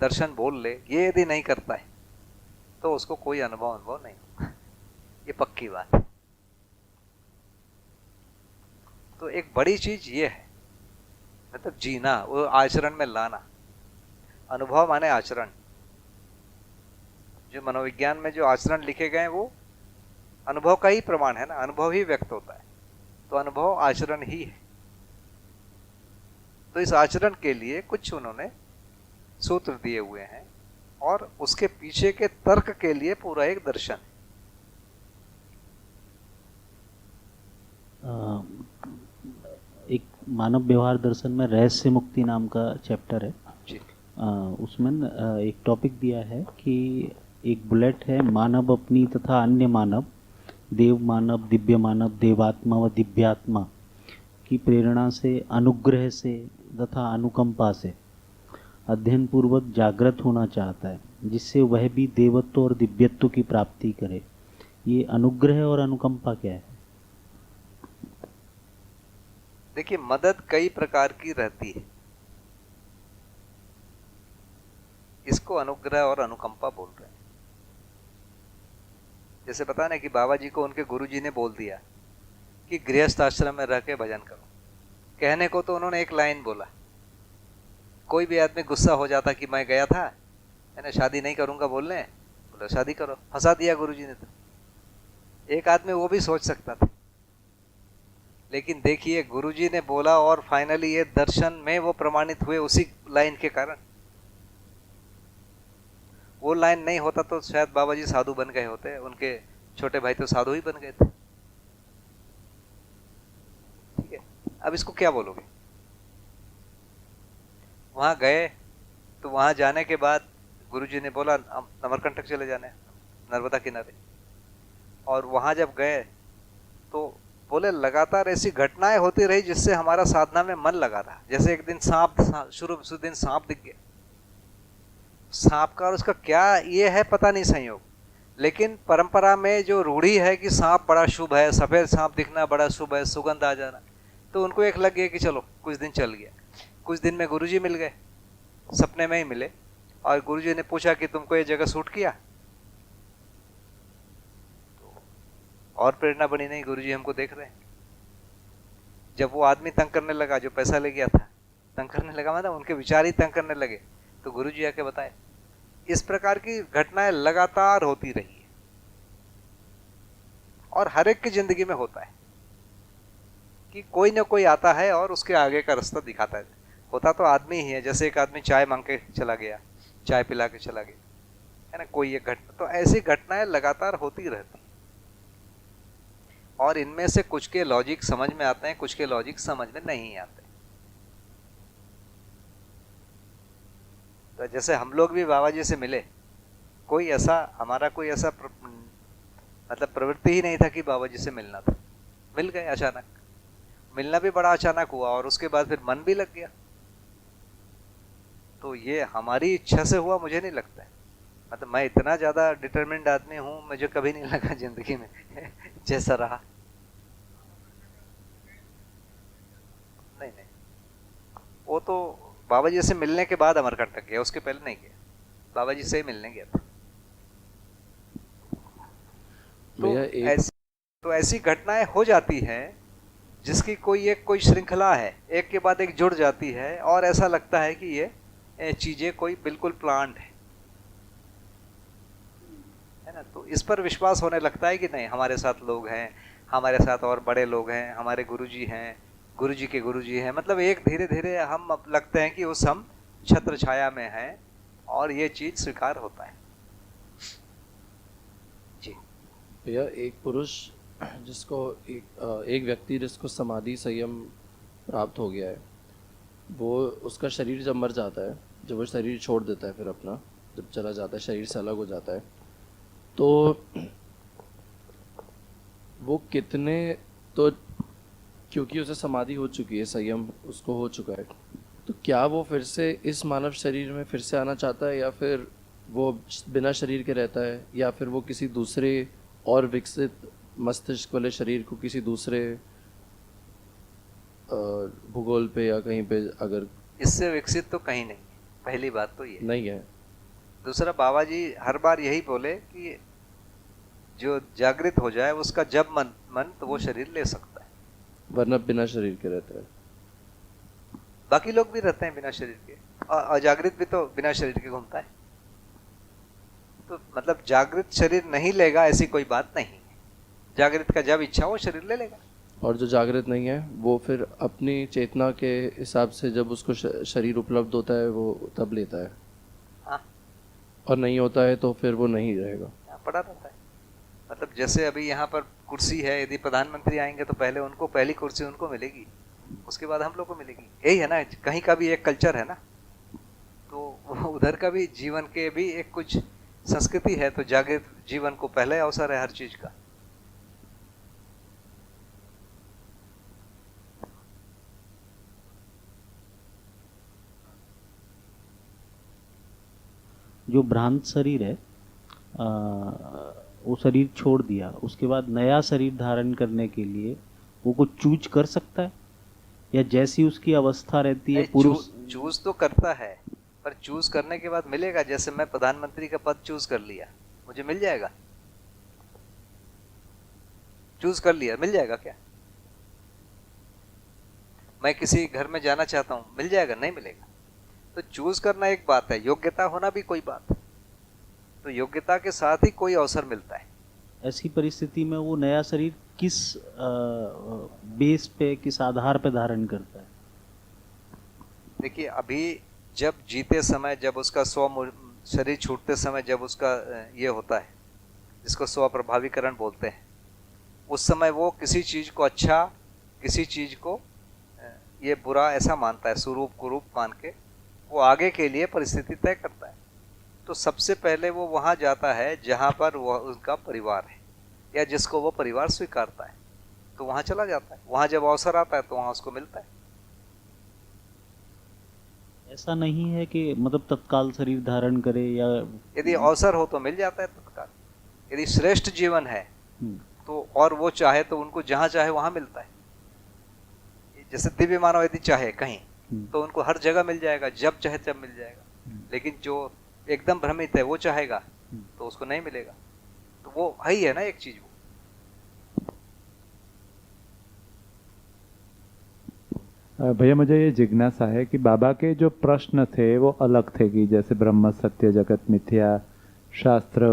दर्शन बोल ले, ये यदि नहीं करता है तो उसको कोई अनुभव नहीं होगा, ये पक्की बात है। तो एक बड़ी चीज ये है, मतलब जीना, वो आचरण में लाना। अनुभव माने आचरण। जो मनोविज्ञान में जो आचरण लिखे गए हैं वो अनुभव का ही प्रमाण है ना, अनुभव ही व्यक्त होता है, तो अनुभव आचरण ही है। तो इस आचरण के लिए कुछ उन्होंने सूत्र दिए हुए हैं और उसके पीछे के तर्क के लिए पूरा एक दर्शन है। एक मानव व्यवहार दर्शन में रहस्य मुक्ति नाम का चैप्टर है जी। उसमें एक टॉपिक दिया है कि एक बुलेट है, मानव अपनी तथा अन्य मानव, देव मानव, दिव्य मानव, देवात्मा व दिव्यात्मा की प्रेरणा से, अनुग्रह से तथा अनुकंपा से अध्ययन पूर्वक जागृत होना चाहता है, जिससे वह भी देवत्व और दिव्यत्व की प्राप्ति करे। ये अनुग्रह और अनुकंपा क्या है? देखिए, मदद कई प्रकार की रहती है, इसको अनुग्रह और अनुकंपा बोल रहे हैं। जैसे पता ना कि बाबा जी को उनके गुरुजी ने बोल दिया कि गृहस्थ आश्रम में रह के भजन करो। कहने को तो उन्होंने एक लाइन बोला, कोई भी आदमी गुस्सा हो जाता कि मैं गया था मैंने शादी नहीं करूंगा बोलने, बोला शादी करो, फंसा दिया गुरुजी ने। तो एक आदमी वो भी सोच सकता था, लेकिन देखिए गुरुजी ने बोला और फाइनली ये दर्शन में वो प्रमाणित हुए उसी लाइन के कारण। वो लाइन नहीं होता तो शायद बाबा जी साधु बन गए होते, उनके छोटे भाई तो साधु ही बन गए थे। ठीक है, अब इसको क्या बोलोगे? वहां गए तो वहां जाने के बाद गुरुजी ने बोला अमरकंटक चले जाने, नर्मदा किनारे। और वहां जब गए तो बोले लगातार ऐसी घटनाएं होती रही जिससे हमारा साधना में मन लगा रहा। जैसे एक दिन शुरू दिन सांप दिख गया, सांप का और उसका क्या ये है पता नहीं संयोग, लेकिन परंपरा में जो रूढ़ी है कि सांप बड़ा शुभ है, सफेद सांप दिखना बड़ा शुभ है, सुगंध आ जाना, तो उनको एक लग गया कि चलो कुछ दिन चल गया। कुछ दिन में गुरुजी मिल गए, सपने में ही मिले, और गुरुजी ने पूछा कि तुमको ये जगह सूट किया? तो और प्रेरणा बनी, नहीं गुरुजी हमको देख रहे हैं। जब वो आदमी तंग करने लगा, जो पैसा ले गया था तंग करने लगा, मतलब उनके विचार ही तंग करने लगे, तो गुरुजी आके बताए। इस प्रकार की घटनाएं लगातार होती रही है और हर एक की जिंदगी में होता है कि कोई ना कोई आता है और उसके आगे का रास्ता दिखाता है। होता तो आदमी ही है, जैसे एक आदमी चाय मांग के चला गया, चाय पिला के चला गया, है ना, कोई एक घटना। तो ऐसी घटनाएं लगातार होती रहती, और इनमें से कुछ के लॉजिक समझ में आते हैं, कुछ के लॉजिक समझ में नहीं आते। तो जैसे हम लोग भी बाबा जी से मिले, कोई ऐसा हमारा कोई ऐसा मतलब प्रवृत्ति ही नहीं था कि बाबा जी से मिलना था, मिल गए अचानक। मिलना भी बड़ा अचानक हुआ और उसके बाद फिर मन भी लग गया। तो ये हमारी इच्छा से हुआ मुझे नहीं लगता है, मतलब मैं इतना ज्यादा डिटरमिन्ड आदमी हूं, मुझे कभी नहीं लगा जिंदगी में जैसा रहा। नहीं, वो तो बाबा जी से मिलने के बाद अमरकंटक गया, उसके पहले नहीं गया, बाबा जी से मिलने गया था। तो ऐसी घटनाएं हो जाती हैं जिसकी कोई श्रृंखला है, एक के बाद एक जुड़ जाती है और ऐसा लगता है कि ये चीजें कोई बिल्कुल प्लान्ड है ना। तो इस पर विश्वास होने लगता है कि नहीं, हमारे साथ लोग हैं, हमारे साथ और बड़े लोग हैं, हमारे गुरुजी हैं, गुरुजी के गुरुजी हैं, मतलब एक धीरे धीरे हम अब लगते हैं कि उस हम छत्र छाया में हैं और ये चीज स्वीकार होता है। जी भैया, एक पुरुष जिसको एक व्यक्ति जिसको समाधि संयम प्राप्त हो गया है, वो उसका शरीर जब मर जाता है, जब वो शरीर छोड़ देता है, फिर अपना जब चला जाता है, शरीर से अलग हो जाता है, तो वो कितने, तो क्योंकि उसे समाधि हो चुकी है, संयम उसको हो चुका है, तो क्या वो फिर से इस मानव शरीर में फिर से आना चाहता है, या फिर वो बिना शरीर के रहता है, या फिर वो किसी दूसरे और विकसित मस्तिष्क वाले शरीर को किसी दूसरे भूगोल पे या कहीं पे, अगर इससे विकसित तो कहीं नहीं, पहली बात तो ये नहीं है। दूसरा, बाबा जी हर बार यही बोले कि जो जागृत हो जाए उसका जब मन तो वो शरीर ले सकता है, वरना बिना शरीर के रहता है। बाकी लोग भी रहते हैं बिना शरीर के, और अजागृत भी तो बिना शरीर के घूमता है। तो मतलब जागृत शरीर नहीं लेगा ऐसी कोई बात नहीं है, जागृत का जब इच्छा हो शरीर ले लेगा। और जो जागृत नहीं है वो फिर अपनी चेतना के हिसाब से जब उसको शरीर उपलब्ध होता है वो तब लेता है। हाँ। और नहीं होता है तो फिर वो नहीं रहेगा, पड़ा रहता है। मतलब जैसे अभी यहाँ पर कुर्सी है, यदि प्रधानमंत्री आएंगे तो पहले उनको पहली कुर्सी उनको मिलेगी, उसके बाद हम लोग को मिलेगी। यही है ना, कहीं का भी एक कल्चर है ना, तो उधर का भी जीवन के भी एक कुछ संस्कृति है, तो जागृत जीवन को पहले अवसर है हर चीज का। जो भ्रांत शरीर है, वो शरीर छोड़ दिया, उसके बाद नया शरीर धारण करने के लिए वो कुछ चूज कर सकता है, या जैसी उसकी अवस्था रहती है पुरुष चूज तो करता है, पर चूज करने के बाद मिलेगा। जैसे मैं प्रधानमंत्री का पद चूज कर लिया, मुझे मिल जाएगा? चूज कर लिया, मिल जाएगा क्या? मैं किसी घर में जाना चाहता हूं, मिल जाएगा? नहीं मिलेगा। तो चूज करना एक बात है, योग्यता होना भी कोई बात है। तो योग्यता के साथ ही कोई अवसर मिलता है। ऐसी परिस्थिति में वो नया शरीर किस बेस पे, किस आधार पे धारण करता है? देखिए, अभी जब जीते समय, जब उसका शरीर छूटते समय, जब उसका ये होता है जिसको स्व प्रभावीकरण बोलते हैं, उस समय वो किसी चीज को अच्छा, किसी चीज को ये बुरा ऐसा मानता है, स्वरूप कुरूप मान के वो आगे के लिए परिस्थिति तय करता है। तो सबसे पहले वो वहां जाता है जहां पर वह उनका परिवार है, या जिसको वो परिवार स्वीकारता है, तो वहां चला जाता है। वहां जब अवसर आता है तो वहां उसको मिलता है। ऐसा नहीं है कि मतलब तत्काल शरीर धारण करे, या यदि अवसर हो तो मिल जाता है तत्काल। यदि श्रेष्ठ जीवन है तो, और वो चाहे तो उनको जहां चाहे वहां मिलता है। जैसे दिव्य मानव यदि चाहे कहीं, तो उनको हर जगह मिल जाएगा, जब चाहे तब मिल जाएगा। लेकिन जो एकदम भ्रमित है वो चाहेगा तो उसको नहीं मिलेगा। तो वो ही है ना एक चीज। भैया, मुझे ये जिज्ञासा है कि बाबा के जो प्रश्न थे वो अलग थे, कि जैसे ब्रह्म सत्य, जगत मिथ्या, शास्त्र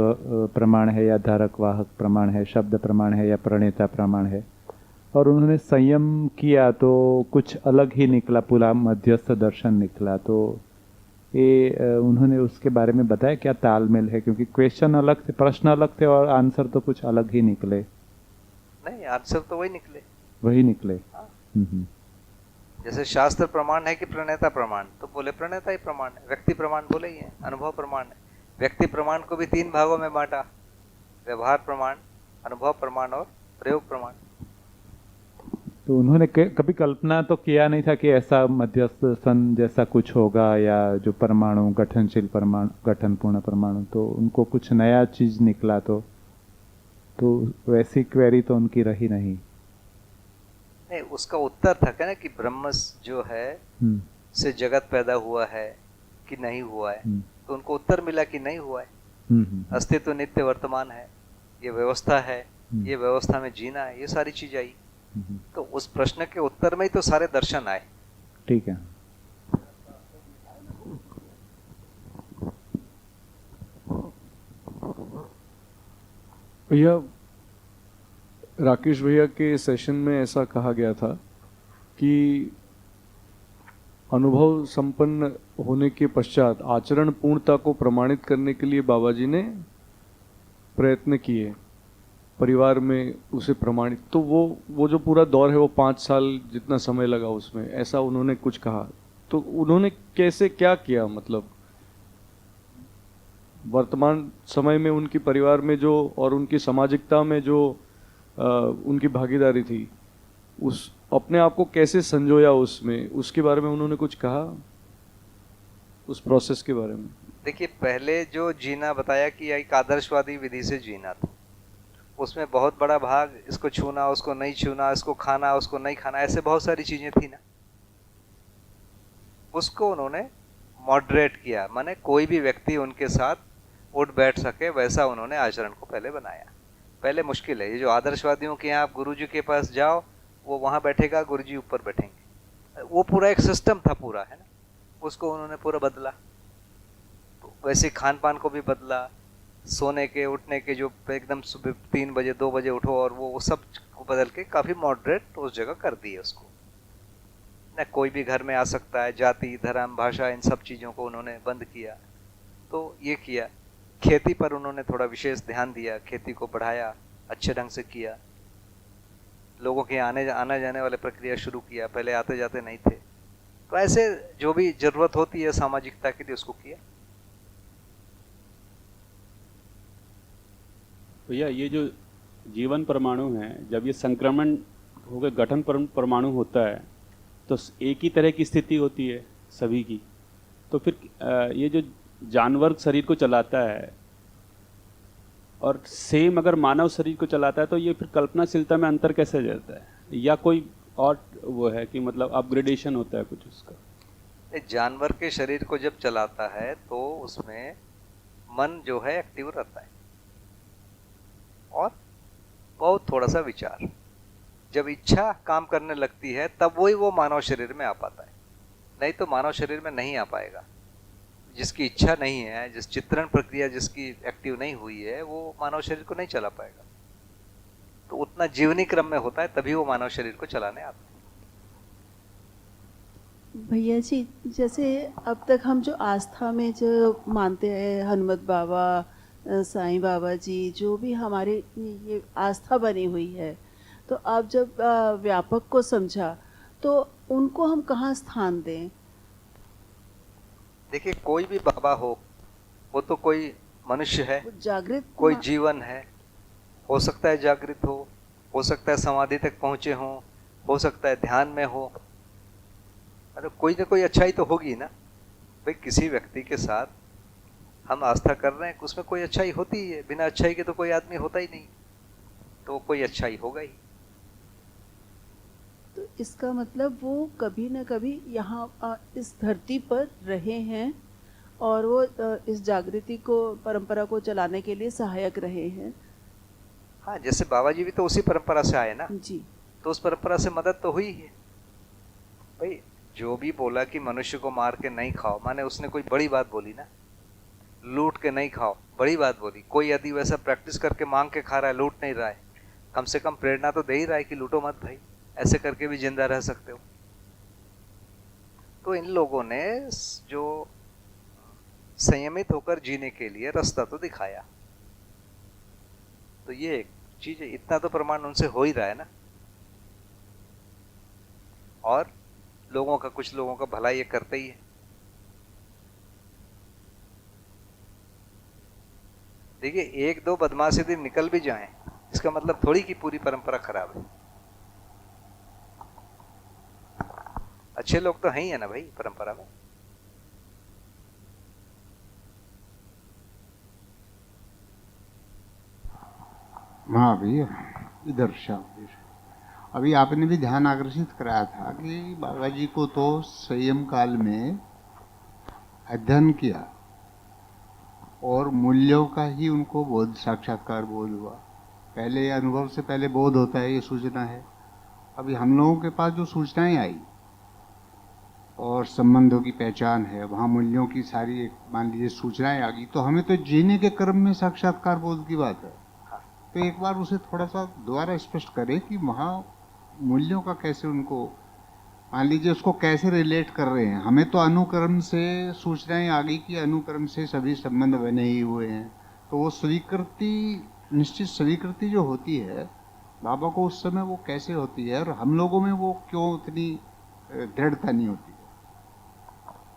प्रमाण है या धारक वाहक प्रमाण है, शब्द प्रमाण है या प्रणेता प्रमाण है, और उन्होंने संयम किया तो कुछ अलग ही निकला, पूरा मध्यस्थ दर्शन निकला। तो ये उन्होंने उसके बारे में बताया क्या तालमेल है? क्योंकि क्वेश्चन अलग थे, प्रश्न अलग थे, और आंसर तो कुछ अलग ही निकले। नहीं, आंसर तो वही निकले। जैसे शास्त्र प्रमाण है कि प्रणेता प्रमाण, तो बोले प्रणेता ही प्रमाण है। व्यक्ति प्रमाण बोले ही है, अनुभव प्रमाण है। व्यक्ति प्रमाण को भी 3 भागों में बांटा, व्यवहार प्रमाण, अनुभव प्रमाण और प्रयोग प्रमाण। तो उन्होंने कभी कल्पना तो किया नहीं था कि ऐसा मध्यस्थ सन जैसा कुछ होगा, या जो परमाणु गठनशील परमाणु, गठनपूर्ण परमाणु, तो उनको कुछ नया चीज निकला। तो वैसी क्वेरी तो उनकी रही नहीं। नहीं, उसका उत्तर था क्या ना कि ब्रह्म जो है से जगत पैदा हुआ है कि नहीं हुआ है। तो उनको उत्तर मिला कि नहीं हुआ है। अस्तित्व नित्य वर्तमान है, ये व्यवस्था है, ये व्यवस्था में जीना है, ये सारी चीज आई। तो उस प्रश्न के उत्तर में ही तो सारे दर्शन आए। ठीक है। भैया, राकेश भैया के सेशन में ऐसा कहा गया था कि अनुभव संपन्न होने के पश्चात आचरण पूर्णता को प्रमाणित करने के लिए बाबा जी ने प्रयत्न किए, परिवार में उसे प्रमाणित। तो वो जो पूरा दौर है वो 5 साल जितना समय लगा उसमें, ऐसा उन्होंने कुछ कहा। तो उन्होंने कैसे क्या किया, मतलब वर्तमान समय में उनकी परिवार में जो और उनकी सामाजिकता में जो उनकी भागीदारी थी, उस अपने आप को कैसे संजोया उसमें, उसके बारे में उन्होंने कुछ कहा, उस प्रोसेस के बारे में? देखिए, पहले जो जीना बताया कि एक आदर्शवादी विधि से जीना था, उसमें बहुत बड़ा भाग इसको छूना, उसको नहीं छूना, इसको खाना, उसको नहीं खाना, ऐसे बहुत सारी चीजें थी ना। उसको उन्होंने मॉडरेट किया, माने कोई भी व्यक्ति उनके साथ उठ बैठ सके वैसा उन्होंने आचरण को पहले बनाया। पहले मुश्किल है, ये जो आदर्शवादियों के यहाँ आप गुरुजी के पास जाओ, वो वहाँ बैठेगा, गुरुजी ऊपर बैठेंगे, वो पूरा एक सिस्टम था पूरा, है ना। उसको उन्होंने पूरा बदला। तो वैसे खान पान को भी बदला, सोने के उठने के जो एकदम सुबह 3 बजे 2 बजे उठो, और वो सब को बदल के काफ़ी मॉडरेट उस जगह कर दिए उसको ना। कोई भी घर में आ सकता है, जाति धर्म भाषा इन सब चीज़ों को उन्होंने बंद किया। तो ये किया। खेती पर उन्होंने थोड़ा विशेष ध्यान दिया, खेती को बढ़ाया, अच्छे ढंग से किया। लोगों के आने जाने वाले प्रक्रिया शुरू किया, पहले आते जाते नहीं थे। तो ऐसे जो भी जरूरत होती है सामाजिकता के लिए उसको किया। भैया, ये जो जीवन परमाणु है, जब ये संक्रमण होकर गठन परमाणु होता है तो एक ही तरह की स्थिति होती है सभी की। तो फिर ये जो जानवर शरीर को चलाता है और सेम अगर मानव शरीर को चलाता है, तो ये फिर कल्पनाशीलता में अंतर कैसे जाता है, या कोई और वो है कि मतलब अपग्रेडेशन होता है कुछ उसका? जानवर के शरीर को जब चलाता है तो उसमें मन जो है एक्टिव रहता है और बहुत थोड़ा सा विचार। जब इच्छा काम करने लगती है तब वही वो मानव शरीर में आ पाता है, नहीं तो मानव शरीर में नहीं आ पाएगा। जिसकी इच्छा नहीं है, जिस चित्रण प्रक्रिया जिसकी एक्टिव नहीं हुई है, वो मानव शरीर को नहीं चला पाएगा। तो उतना जीवनी क्रम में होता है, तभी वो मानव शरीर को चलाने आता है। भैया जी, जैसे अब तक हम जो आस्था में जो मानते हैं, हनुमत बाबा, साईं बाबा जी, जो भी हमारे ये आस्था बनी हुई है, तो अब जब व्यापक को समझा तो उनको हम कहाँ स्थान दें? देखिए, कोई भी बाबा वो तो कोई मनुष्य है, जागृत कोई जीवन है। हो सकता है जागृत हो सकता है समाधि तक पहुंचे हो सकता है ध्यान में हो। अरे कोई ना कोई अच्छाई तो होगी ना भाई। किसी व्यक्ति के साथ हम आस्था कर रहे हैं, उसमें कोई अच्छाई होती ही है। बिना अच्छाई के तो कोई आदमी होता ही नहीं, तो कोई अच्छाई होगा ही। तो इसका मतलब वो कभी न कभी यहाँ इस धरती पर रहे हैं और वो इस जागृति को, परंपरा को चलाने के लिए सहायक रहे हैं। हाँ, जैसे बाबा जी भी तो उसी परंपरा से आए ना जी, तो उस परंपरा से मदद तो हुई है भाई। जो भी बोला कि मनुष्य को मार के नहीं खाओ, माने उसने कोई बड़ी बात बोली ना। लूट के नहीं खाओ, बड़ी बात बोली। कोई यदि वैसा प्रैक्टिस करके मांग के खा रहा है, लूट नहीं रहा है, कम से कम प्रेरणा तो दे ही रहा है कि लूटो मत भाई, ऐसे करके भी जिंदा रह सकते हो। तो इन लोगों ने जो संयमित होकर जीने के लिए रास्ता तो दिखाया। तो ये एक चीज है, इतना तो प्रमाण उनसे हो ही रहा है ना। और लोगों का, कुछ लोगों का भला ये करते ही है। देखिए, 1-2 बदमाश यदि निकल भी जाएं, इसका मतलब थोड़ी कि पूरी परंपरा खराब है। अच्छे लोग तो हैं ही है ना भाई परंपरा में। हाँ भैया, इधर शाबाश। अभी आपने भी ध्यान आकर्षित कराया था कि बाबा जी को तो संयम काल में अध्ययन किया और मूल्यों का ही उनको बोध, साक्षात्कार बोध हुआ। पहले अनुभव से पहले बोध होता है, ये सूचना है। अभी हम लोगों के पास जो सूचनाएं आई और संबंधों की पहचान है, वहाँ मूल्यों की सारी एक मान लीजिए सूचनाएं आ गई, तो हमें तो जीने के क्रम में साक्षात्कार बोध की बात है। तो एक बार उसे थोड़ा सा दोबारा स्पष्ट करें कि वहाँ मूल्यों का कैसे उनको मान लीजिए उसको कैसे रिलेट कर रहे हैं। हमें तो अनुक्रम से सूचनाएं आ गई कि अनुक्रम से सभी संबंध बने ही हुए हैं, तो वो स्वीकृति, निश्चित स्वीकृति जो होती है बाबा को उस समय वो कैसे होती है और हम लोगों में वो क्यों उतनी दृढ़ता नहीं होती?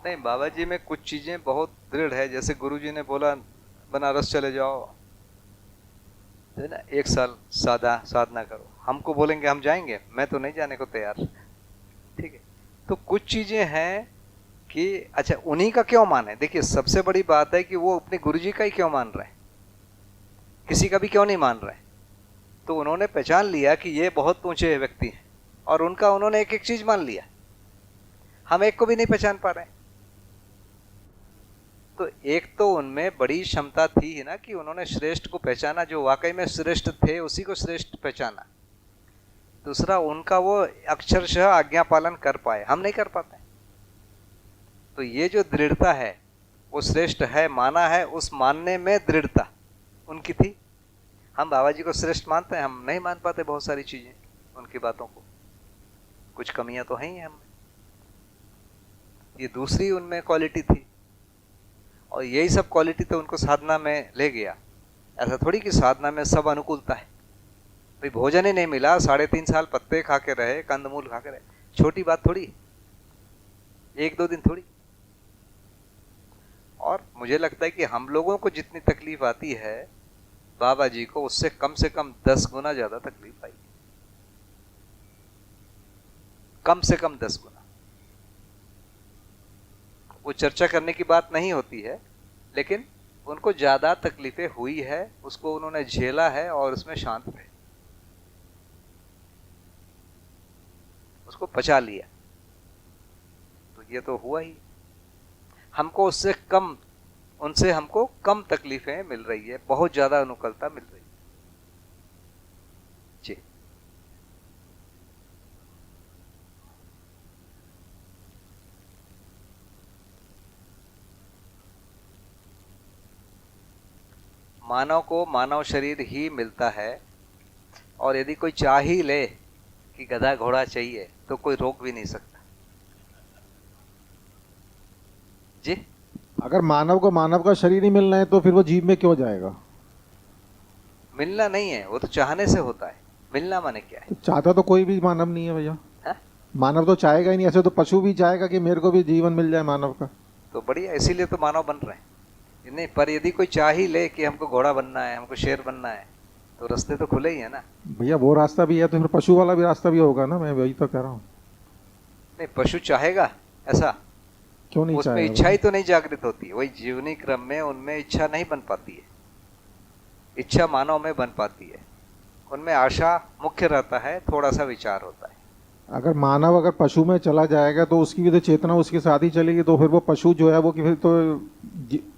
नहीं, बाबा जी में कुछ चीजें बहुत दृढ़ है। जैसे गुरुजी ने बोला बनारस चले जाओ, है ना, 1 साल साधना करो, हमको बोलेंगे हम जाएंगे, मैं तो नहीं जाने को तैयार। ठीक है, तो कुछ चीजें हैं कि अच्छा उन्हीं का क्यों माने। देखिए सबसे बड़ी बात है कि वो अपने गुरुजी का ही क्यों मान रहे हैं, किसी का भी क्यों नहीं मान रहे। तो उन्होंने पहचान लिया कि ये बहुत ऊंचे व्यक्ति हैं और उनका उन्होंने एक एक चीज मान लिया, हम एक को भी नहीं पहचान पा रहे। तो एक तो उनमें बड़ी क्षमता थी ही ना कि उन्होंने श्रेष्ठ को पहचाना, जो वाकई में श्रेष्ठ थे उसी को श्रेष्ठ पहचाना। दूसरा उनका वो अक्षरशः आज्ञा पालन कर पाए, हम नहीं कर पाते। तो ये जो दृढ़ता है वो श्रेष्ठ है, माना है, उस मानने में दृढ़ता उनकी थी। हम बाबा जी को श्रेष्ठ मानते हैं, हम नहीं मान पाते बहुत सारी चीजें, उनकी बातों को, कुछ कमियां तो हैं ही हमें। ये दूसरी उनमें क्वालिटी थी और यही सब क्वालिटी तो उनको साधना में ले गया। ऐसा थोड़ी कि साधना में सब अनुकूलता है। भाई भोजन ही नहीं मिला, 3.5 साल पत्ते खा के रहे, कंदमूल खा के रहे, छोटी बात थोड़ी, 1-2 दिन थोड़ी। और मुझे लगता है कि हम लोगों को जितनी तकलीफ आती है बाबा जी को उससे कम से कम 10 गुना ज्यादा तकलीफ आई, कम से कम 10 गुना। वो चर्चा करने की बात नहीं होती है, लेकिन उनको ज्यादा तकलीफें हुई है, उसको उन्होंने झेला है और उसमें शांत रहे, उसको पचा लिया। तो ये तो हुआ ही। हमको उससे कम, उनसे हमको कम तकलीफें मिल रही है, बहुत ज्यादा अनुकूलता मिल रही है। जी मानव को मानव शरीर ही मिलता है और यदि कोई चाह ही ले कि गधा घोड़ा चाहिए तो कोई रोक भी नहीं सकता। जी अगर मानव को मानव का शरीर ही मिलना है तो फिर वो जीव में क्यों जाएगा? मिलना नहीं है, वो तो चाहने से होता है। मिलना माने क्या है? तो चाहता तो कोई भी मानव नहीं है भैया। मानव तो चाहेगा ही नहीं। ऐसे तो पशु भी चाहेगा कि मेरे को भी जीवन मिल जाए मानव का। तो बढ़िया, इसीलिए तो मानव बन रहे हैं। नहीं, पर यदि कोई चाह ही ले कि हमको घोड़ा बनना है, हमको शेर बनना है, तो रास्ते तो खुले ही है ना भैया। वो रास्ता भी है तो फिर पशु वाला भी रास्ता भी होगा ना। मैं वही तो कह रहा हूँ। नहीं, पशु चाहेगा ऐसा क्यों नहीं उसमें चाहेगा? इच्छा ही तो नहीं जागृत होती। वही जीवनी क्रम में उनमें इच्छा नहीं बन पाती है, इच्छा मानव में बन पाती है। उनमें आशा मुख्य रहता है, थोड़ा सा विचार होता है। अगर मानव अगर पशु में चला जाएगा तो उसकी भी तो चेतना उसके साथ ही चलेगी। तो फिर वो पशु जो है वो फिर तो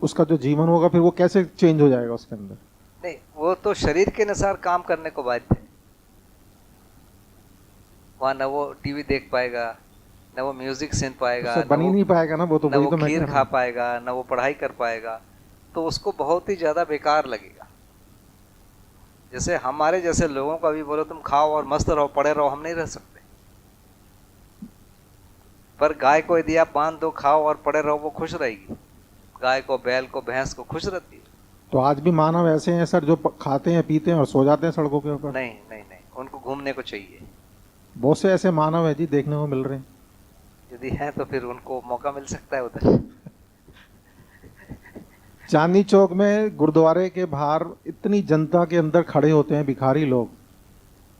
उसका जो जीवन होगा फिर वो कैसे चेंज हो जाएगा उसके अंदर? नहीं, वो तो शरीर के अनुसार काम करने को बाध्य है। वहाँ न वो टीवी देख पाएगा, न वो म्यूजिक सुन पाएगा, बन ही नहीं पाएगा ना वो तो। न वो खीर खा पाएगा, न वो पढ़ाई कर पाएगा, तो उसको बहुत ही ज्यादा बेकार लगेगा। जैसे हमारे जैसे लोगों का भी बोलो तुम खाओ और मस्त रहो, पड़े रहो, हम नहीं रह सकते। पर गाय को यदि आप बांध दो, खाओ और पड़े रहो, वो खुश रहेगी। गाय को, बैल को, भैंस को खुश रहती है। तो आज भी मानव ऐसे हैं सर जो खाते हैं, पीते हैं और सो जाते हैं सड़कों के ऊपर? नहीं नहीं नहीं, उनको घूमने को चाहिए। बहुत से ऐसे मानव है जी, देखने को मिल रहे हैं। यदि है तो फिर उनको मौका मिल सकता है उधर। चांदनी चौक में गुरुद्वारे के बाहर इतनी जनता के अंदर खड़े होते हैं भिखारी लोग,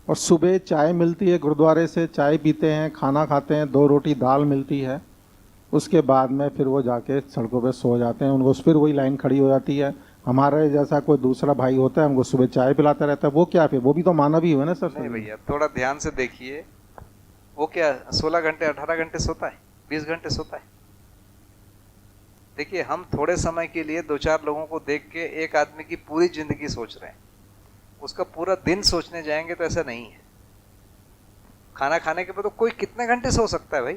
और सुबह चाय मिलती है गुरुद्वारे से, चाय पीते हैं, खाना खाते हैं, 2 रोटी दाल मिलती है। उसके बाद में फिर वो जाके सड़कों पे सो जाते हैं। उनको फिर वही लाइन खड़ी हो जाती है। हमारे जैसा कोई दूसरा भाई होता है, हमको सुबह चाय पिलाता रहता है। वो क्या, फिर वो भी तो मानव ही हुआ ना सर? नहीं भैया, थोड़ा ध्यान से देखिए। वो क्या 16 घंटे 18 घंटे सोता है, 20 घंटे सोता है? देखिए, हम थोड़े समय के लिए 2-4 लोगों को देख के एक आदमी की पूरी जिंदगी सोच रहे हैं। उसका पूरा दिन सोचने जाएंगे तो ऐसा नहीं है। खाना खाने के बाद तो कोई कितने घंटे सो सकता है भाई।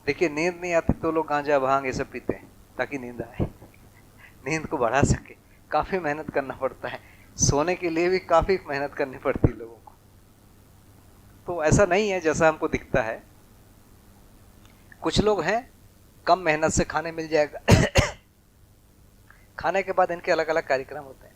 देखिए नींद नहीं आती तो लोग गांजा भांग ये सब पीते हैं ताकि नींद आए, नींद को बढ़ा सके। काफी मेहनत करना पड़ता है, सोने के लिए भी काफी मेहनत करनी पड़ती है लोगों को। तो ऐसा नहीं है जैसा हमको दिखता है। कुछ लोग हैं कम मेहनत से खाने मिल जाएगा खाने के बाद इनके अलग अलग कार्यक्रम होते हैं।